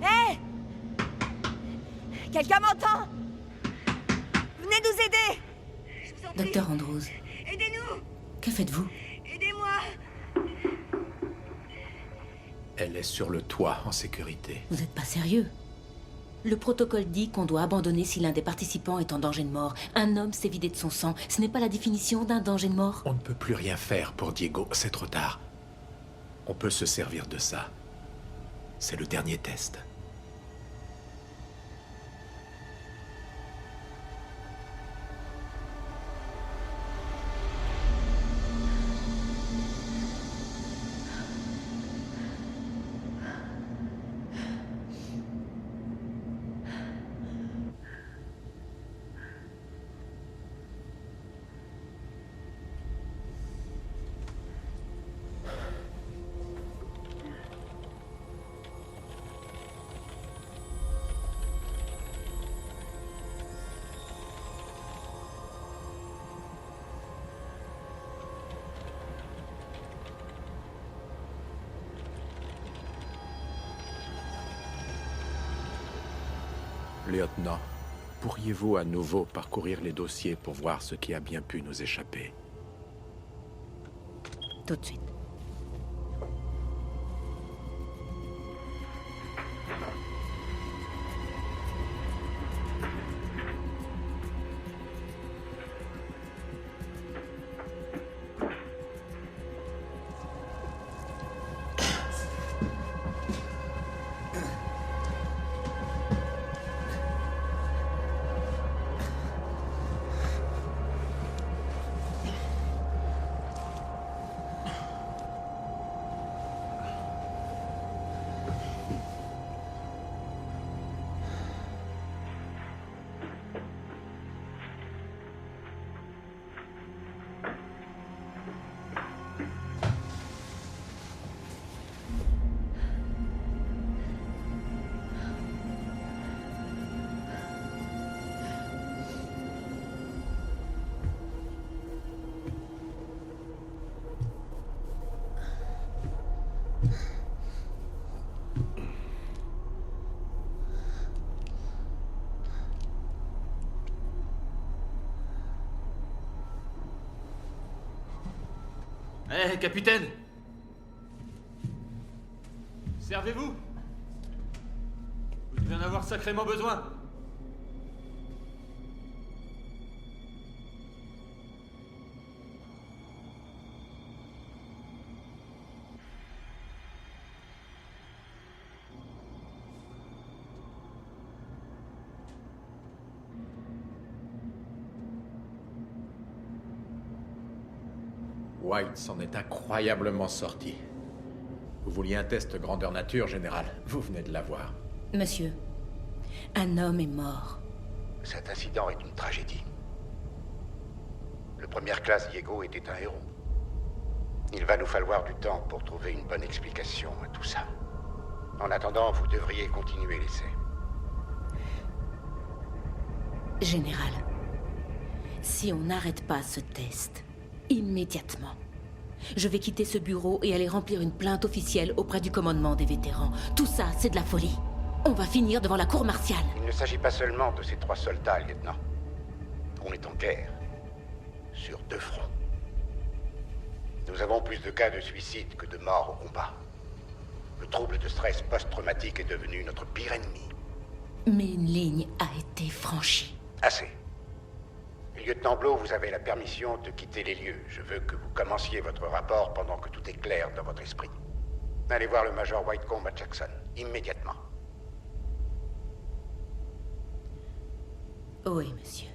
Hé! Quelqu'un m'entend? Venez nous aider! Docteur Andrews, Aidez-nous! que faites-vous? Aidez-moi! Elle est sur le toit, en sécurité. Vous n'êtes pas sérieux? Le protocole dit qu'on doit abandonner si l'un des participants est en danger de mort. Un homme s'est vidé de son sang. Ce n'est pas la définition d'un danger de mort? On ne peut plus rien faire pour Diego, c'est trop tard. On peut se servir de ça. C'est le dernier test. Lieutenant, pourriez-vous à nouveau parcourir les dossiers pour voir ce qui a bien pu nous échapper? Tout de suite. Hé, capitaine! Servez-vous! Vous devez en avoir sacrément besoin. White s'en est incroyablement sorti. Vous vouliez un test grandeur nature, général. Vous venez de l'avoir. Monsieur, un homme est mort. Cet incident est une tragédie. Le première classe Diego était un héros. Il va nous falloir du temps pour trouver une bonne explication à tout ça. En attendant, vous devriez continuer l'essai. Général, si on n'arrête pas ce test, immédiatement, je vais quitter ce bureau et aller remplir une plainte officielle auprès du commandement des vétérans. Tout ça, c'est de la folie. On va finir devant la cour martiale. Il ne s'agit pas seulement de ces 3 soldats, lieutenant. On est en guerre. Sur 2 fronts. Nous avons plus de cas de suicide que de morts au combat. Le trouble de stress post-traumatique est devenu notre pire ennemi. Mais une ligne a été franchie. Assez. Lieutenant Blow, vous avez la permission de quitter les lieux. Je veux que vous commenciez votre rapport pendant que tout est clair dans votre esprit. Allez voir le Major Whitecomb à Jackson, immédiatement. Oui, monsieur.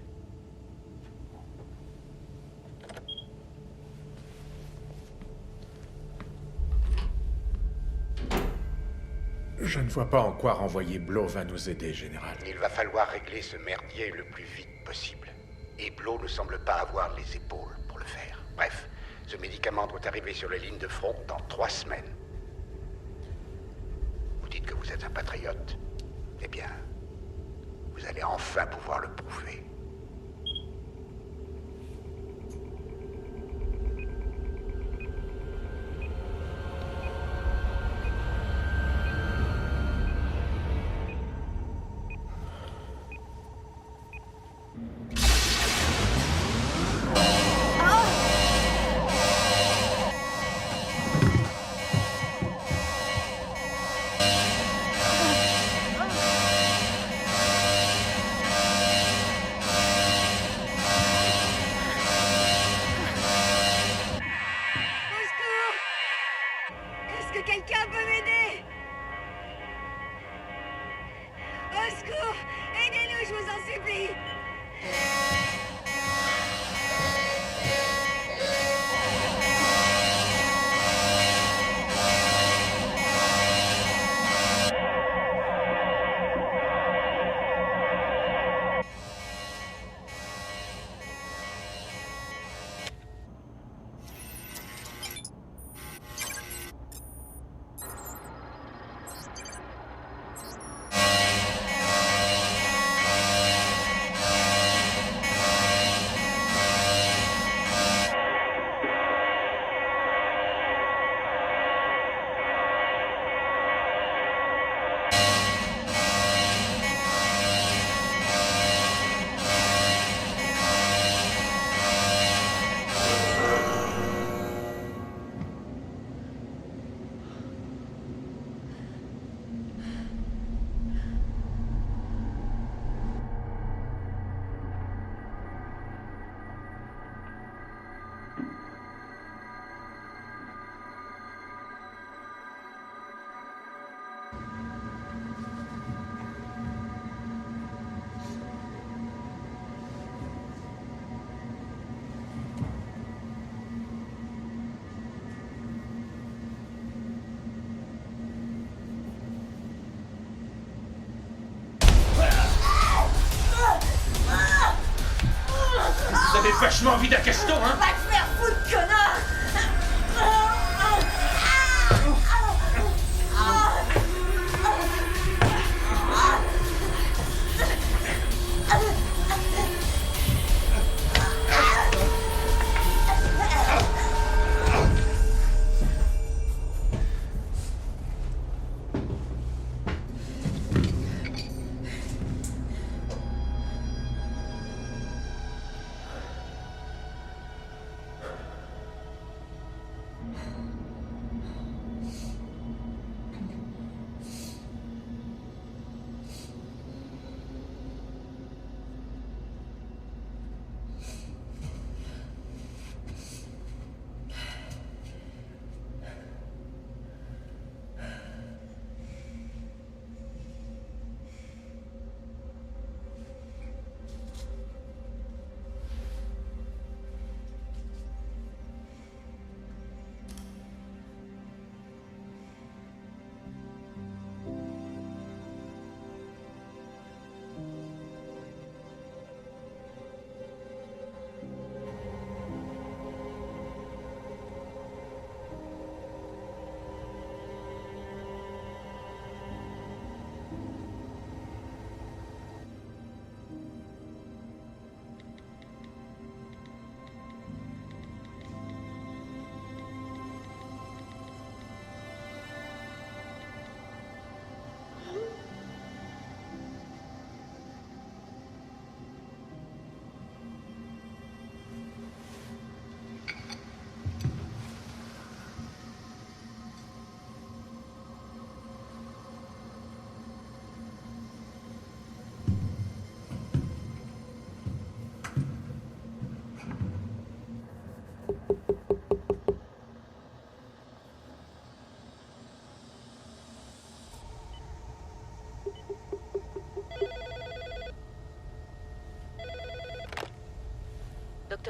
Je ne vois pas en quoi renvoyer Blow va nous aider, général. Il va falloir régler ce merdier le plus vite possible. Et Blow ne semble pas avoir les épaules pour le faire. Bref, ce médicament doit arriver sur les lignes de front dans 3 semaines. Vous dites que vous êtes un patriote. Eh bien, vous allez enfin pouvoir le prouver. Vous avez vachement envie d'un cacheton, hein? Va te faire foutre, connard!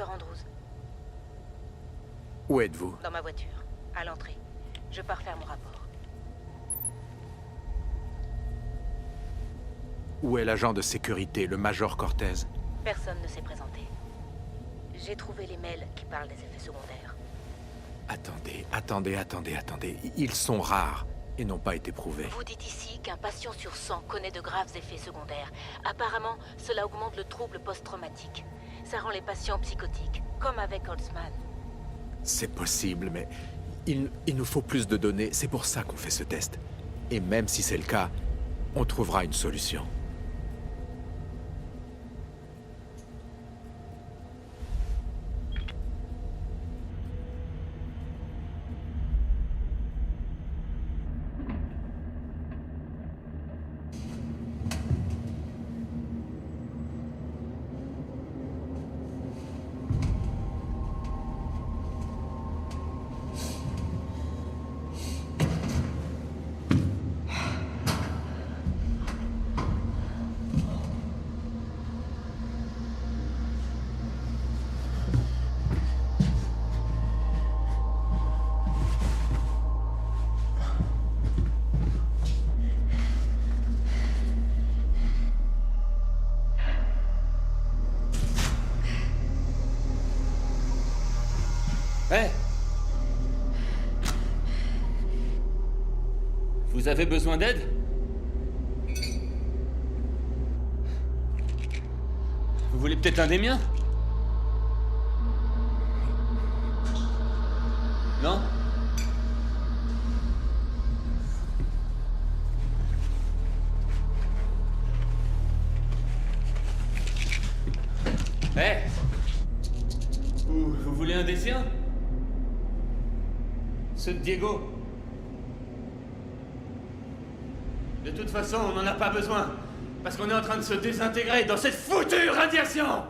Dr. Andrews. Où êtes-vous? Dans ma voiture, à l'entrée. Je pars faire mon rapport. Où est l'agent de sécurité, le Major Cortez? Personne ne s'est présenté. J'ai trouvé les mails qui parlent des effets secondaires. Attendez. Ils sont rares et n'ont pas été prouvés. Vous dites ici qu'un patient sur 100 connaît de graves effets secondaires. Apparemment, cela augmente le trouble post-traumatique. Ça rend les patients psychotiques, comme avec Holtzman. C'est possible, mais il nous faut plus de données. C'est pour ça qu'on fait ce test. Et même si c'est le cas, on trouvera une solution. Hé! Vous avez besoin d'aide? Vous voulez peut-être un des miens? Non? Hé! Vous voulez un des siens? Ceux de Diego. De toute façon, on n'en a pas besoin. Parce qu'on est en train de se désintégrer dans cette foutue radiation!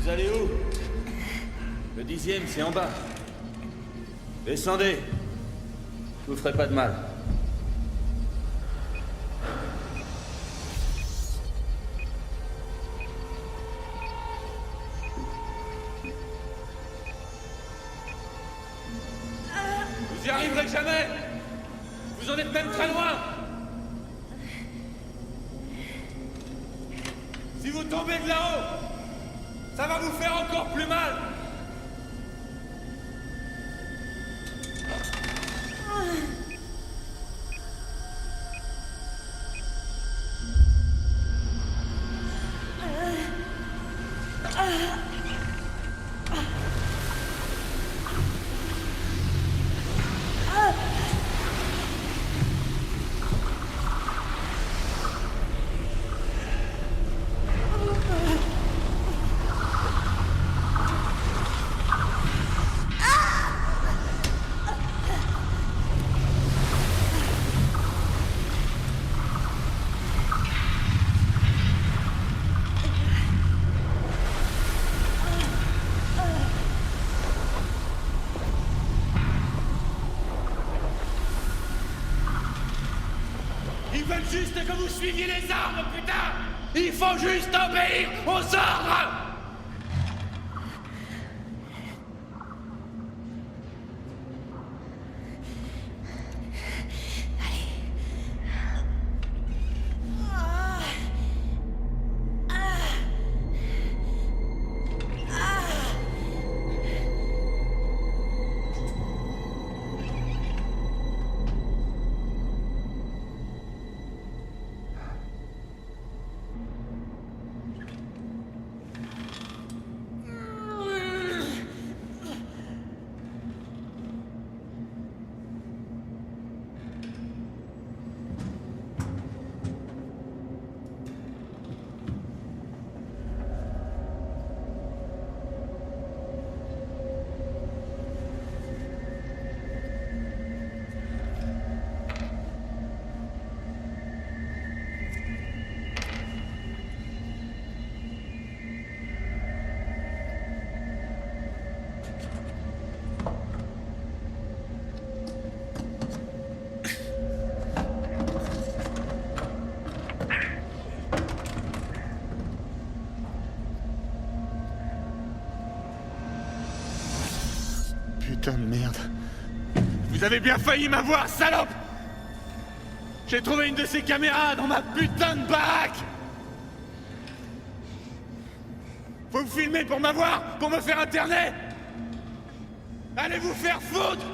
Vous allez où? Le 10e, c'est en bas. Descendez. Je vous ferai pas de mal. Vous y arriverez jamais! Vous en êtes même très loin! Si vous tombez de là-haut, ça va vous faire encore plus mal! que vous suiviez les ordres, putain! Il faut juste obéir aux ordres! Putain de merde. Vous avez bien failli m'avoir, salope! J'ai trouvé une de ces caméras dans ma putain de baraque! Vous me filmez pour m'avoir, pour me faire interner? Allez vous faire foutre!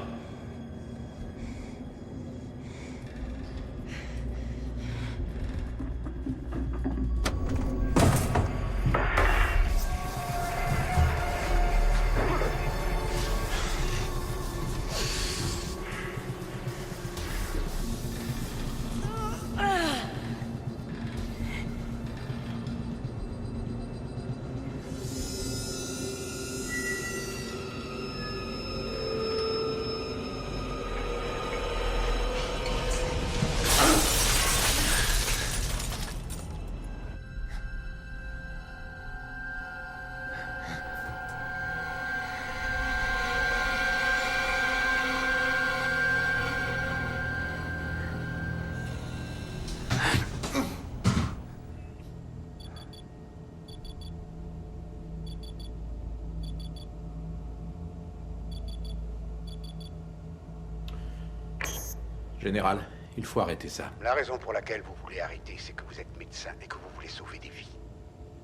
Général, il faut arrêter ça. La raison pour laquelle vous voulez arrêter, c'est que vous êtes médecin et que vous voulez sauver des vies.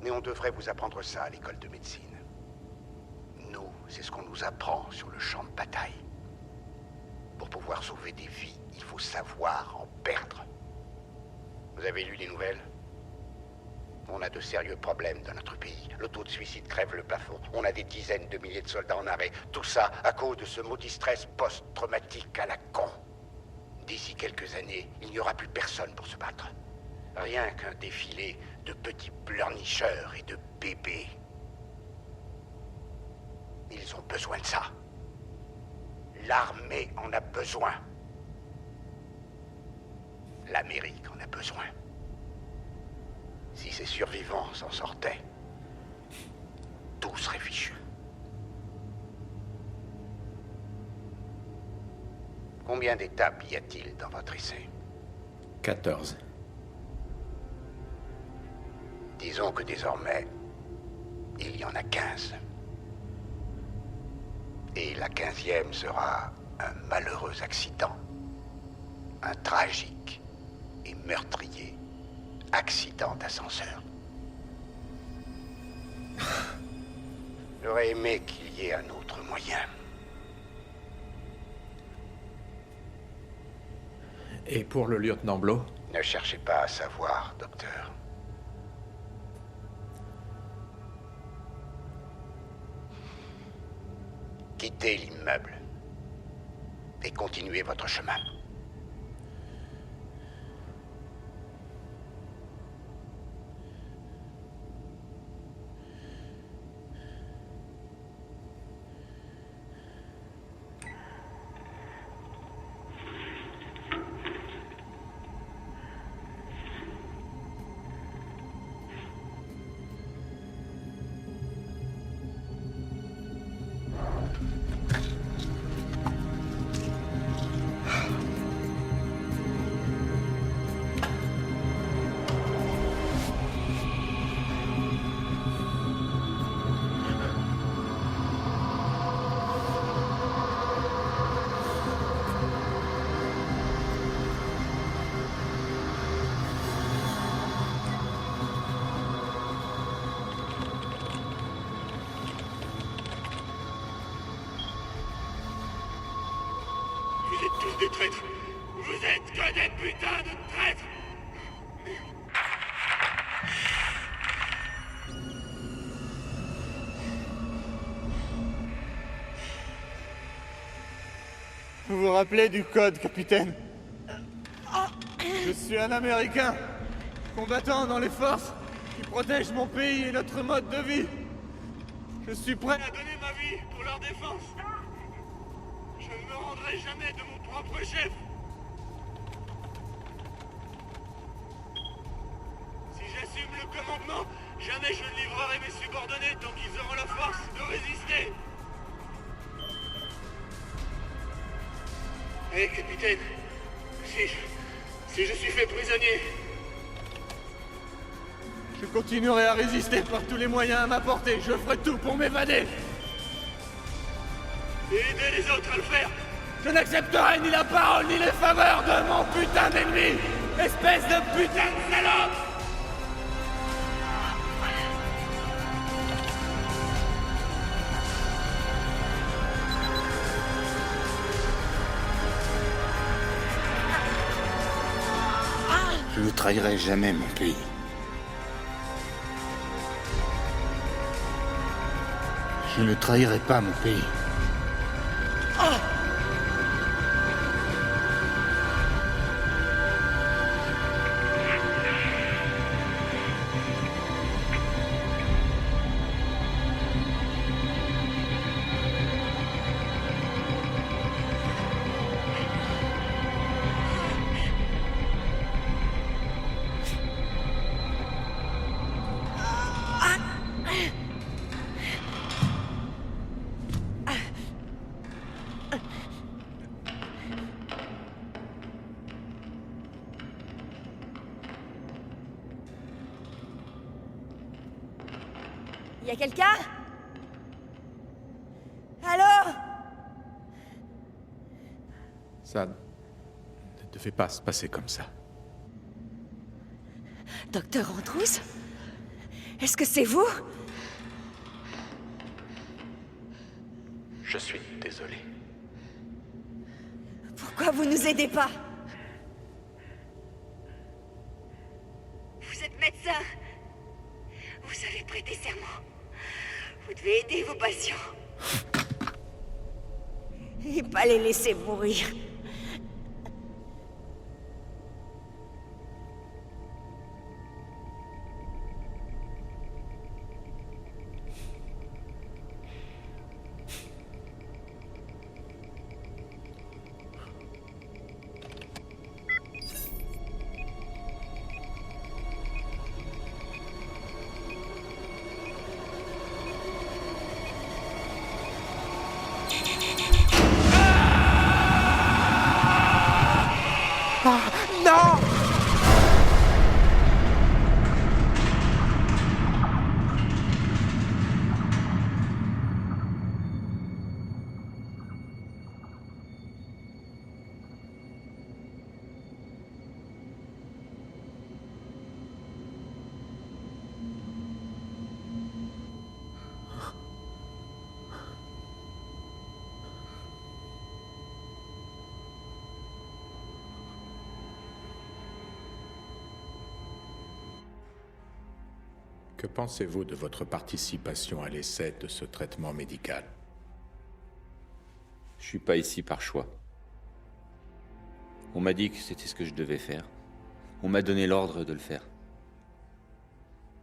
Mais on devrait vous apprendre ça à l'école de médecine. Nous, c'est ce qu'on nous apprend sur le champ de bataille. Pour pouvoir sauver des vies, il faut savoir en perdre. Vous avez lu les nouvelles? On a de sérieux problèmes dans notre pays. Le taux de suicide crève le plafond. On a des dizaines de milliers de soldats en arrêt. Tout ça à cause de ce maudit stress post-traumatique à la con. D'ici quelques années, il n'y aura plus personne pour se battre. Rien qu'un défilé de petits pleurnicheurs et de bébés. Ils ont besoin de ça. L'armée en a besoin. L'Amérique en a besoin. Si ces survivants s'en sortaient, tout serait fichu. Combien d'étapes y a-t-il dans votre essai? 14. Disons que désormais, il y en a 15. Et la 15e sera un malheureux accident. Un tragique et meurtrier accident d'ascenseur. J'aurais aimé qu'il y ait un autre moyen. Et pour le lieutenant Blo? Ne cherchez pas à savoir, docteur. Quittez l'immeuble et continuez votre chemin. des traîtres. Vous êtes que des putains de traîtres. Vous vous rappelez du code, capitaine? Je suis un Américain, combattant dans les forces qui protègent mon pays et notre mode de vie. Je suis prêt à donner ma vie pour leur défense. Je ne me rendrai jamais de mon propre chef. Si j'assume le commandement, jamais je ne livrerai mes subordonnés tant qu'ils auront la force de résister. Hé, capitaine, si je suis fait prisonnier, je continuerai à résister par tous les moyens à ma portée. Je ferai tout pour m'évader. Et aider les autres à le faire. Je n'accepterai ni la parole ni les faveurs de mon putain d'ennemi. Espèce de putain de salope. Je ne trahirai jamais mon pays. Je ne trahirai pas mon pays. Y a quelqu'un? Allô? Ça ne devait pas se passer comme ça. Docteur Andrews? Est-ce que c'est vous? Je suis désolé. Pourquoi vous nous aidez pas? Vous êtes médecin. Vous avez prêté serment. Vous devez aider vos patients. Et pas les laisser mourir. Non! Que pensez-vous de votre participation à l'essai de ce traitement médical? Je suis pas ici par choix. On m'a dit que c'était ce que je devais faire. On m'a donné l'ordre de le faire.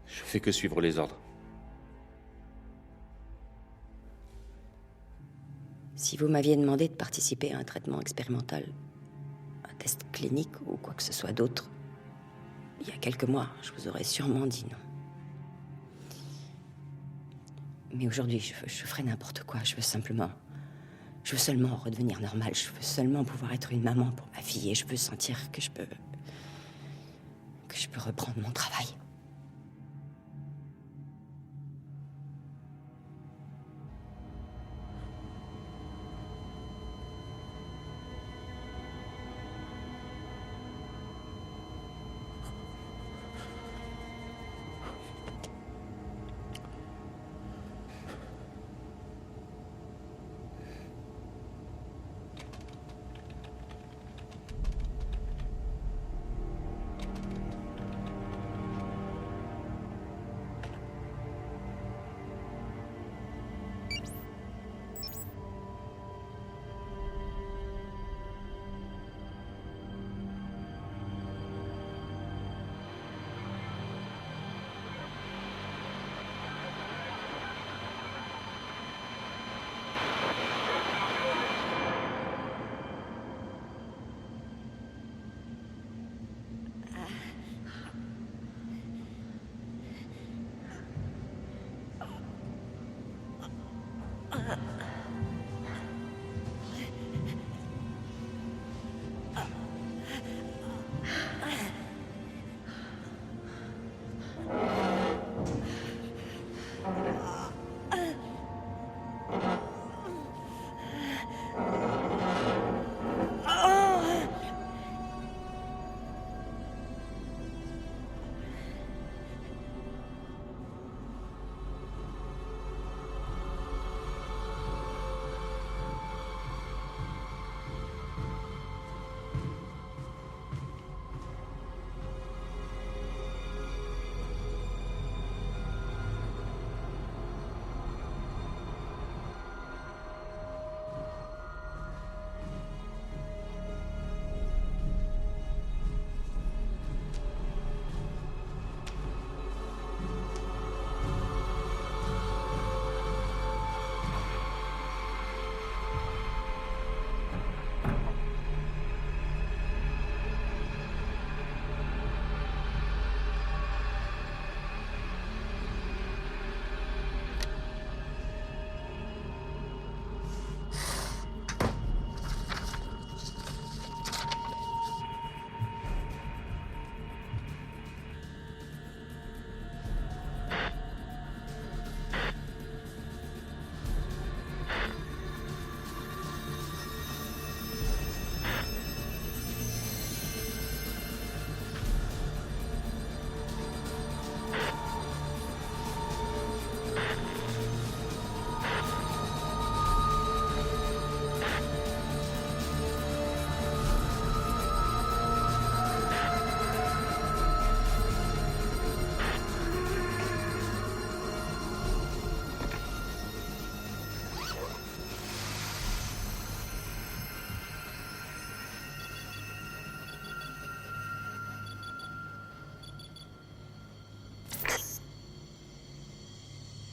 Je fais que suivre les ordres. Si vous m'aviez demandé de participer à un traitement expérimental, un test clinique ou quoi que ce soit d'autre, il y a quelques mois, je vous aurais sûrement dit non. Mais aujourd'hui, je ferai n'importe quoi. Je veux seulement redevenir normale. Je veux seulement pouvoir être une maman pour ma fille et je veux sentir que je peux reprendre mon travail.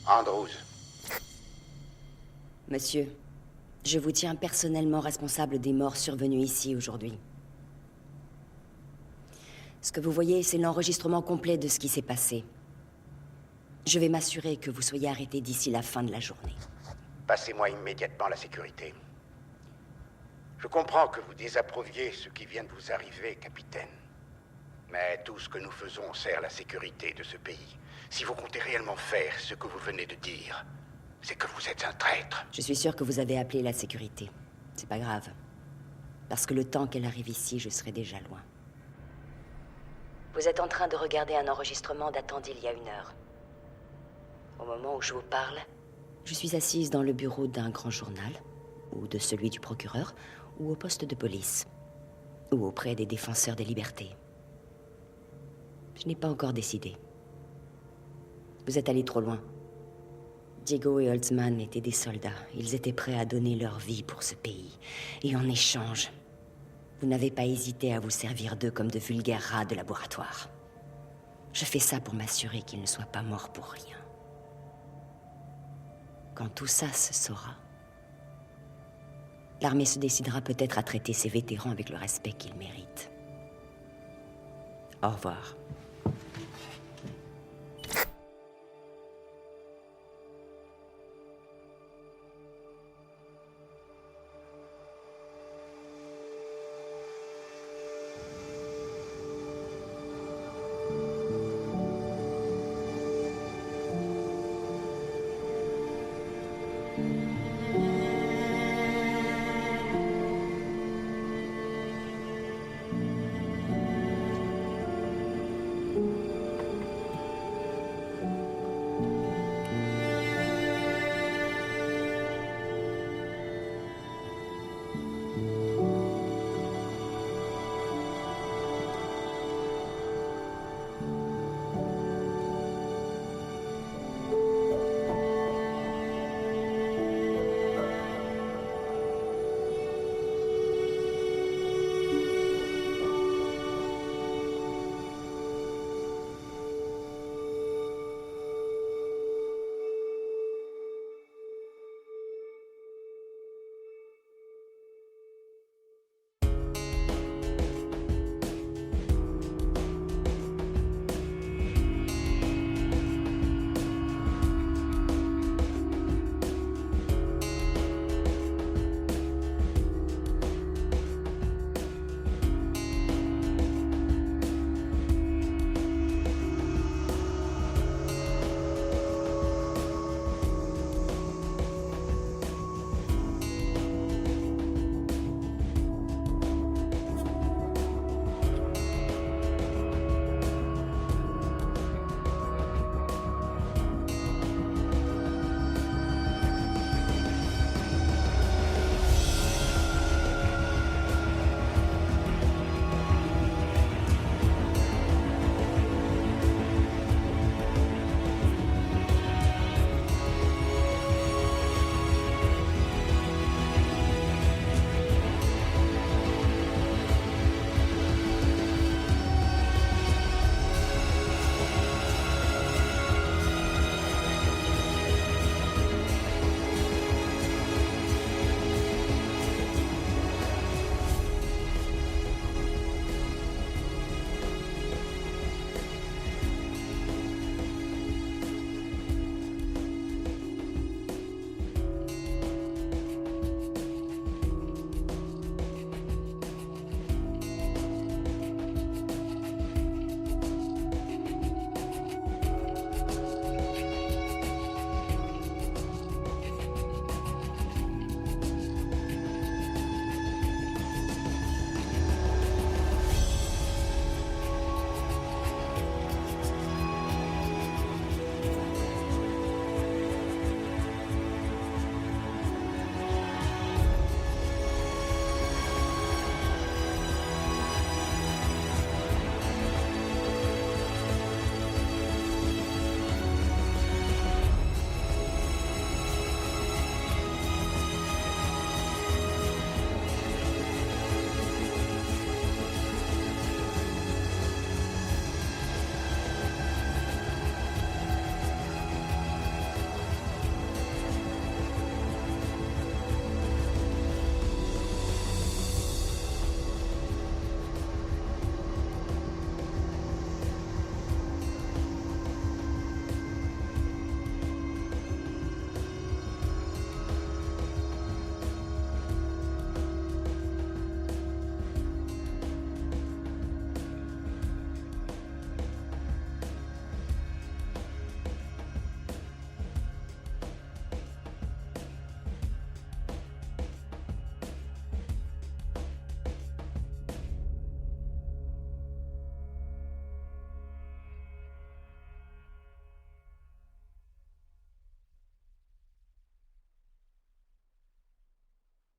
Andrews. Monsieur, je vous tiens personnellement responsable des morts survenues ici aujourd'hui. Ce que vous voyez, c'est l'enregistrement complet de ce qui s'est passé. Je vais m'assurer que vous soyez arrêté d'ici la fin de la journée. Passez-moi immédiatement la sécurité. Je comprends que vous désapprouviez ce qui vient de vous arriver, capitaine. Mais tout ce que nous faisons sert la sécurité de ce pays. Si vous comptez réellement faire ce que vous venez de dire, c'est que vous êtes un traître. Je suis sûr que vous avez appelé la sécurité. C'est pas grave. Parce que le temps qu'elle arrive ici, je serai déjà loin. Vous êtes en train de regarder un enregistrement datant d'il y a 1 heure. Au moment où je vous parle, je suis assise dans le bureau d'un grand journal, ou de celui du procureur, ou au poste de police, ou auprès des défenseurs des libertés. Je n'ai pas encore décidé. Vous êtes allé trop loin. Diego et Holtzman étaient des soldats. Ils étaient prêts à donner leur vie pour ce pays. Et en échange, vous n'avez pas hésité à vous servir d'eux comme de vulgaires rats de laboratoire. Je fais ça pour m'assurer qu'ils ne soient pas morts pour rien. Quand tout ça se saura, l'armée se décidera peut-être à traiter ces vétérans avec le respect qu'ils méritent. Au revoir.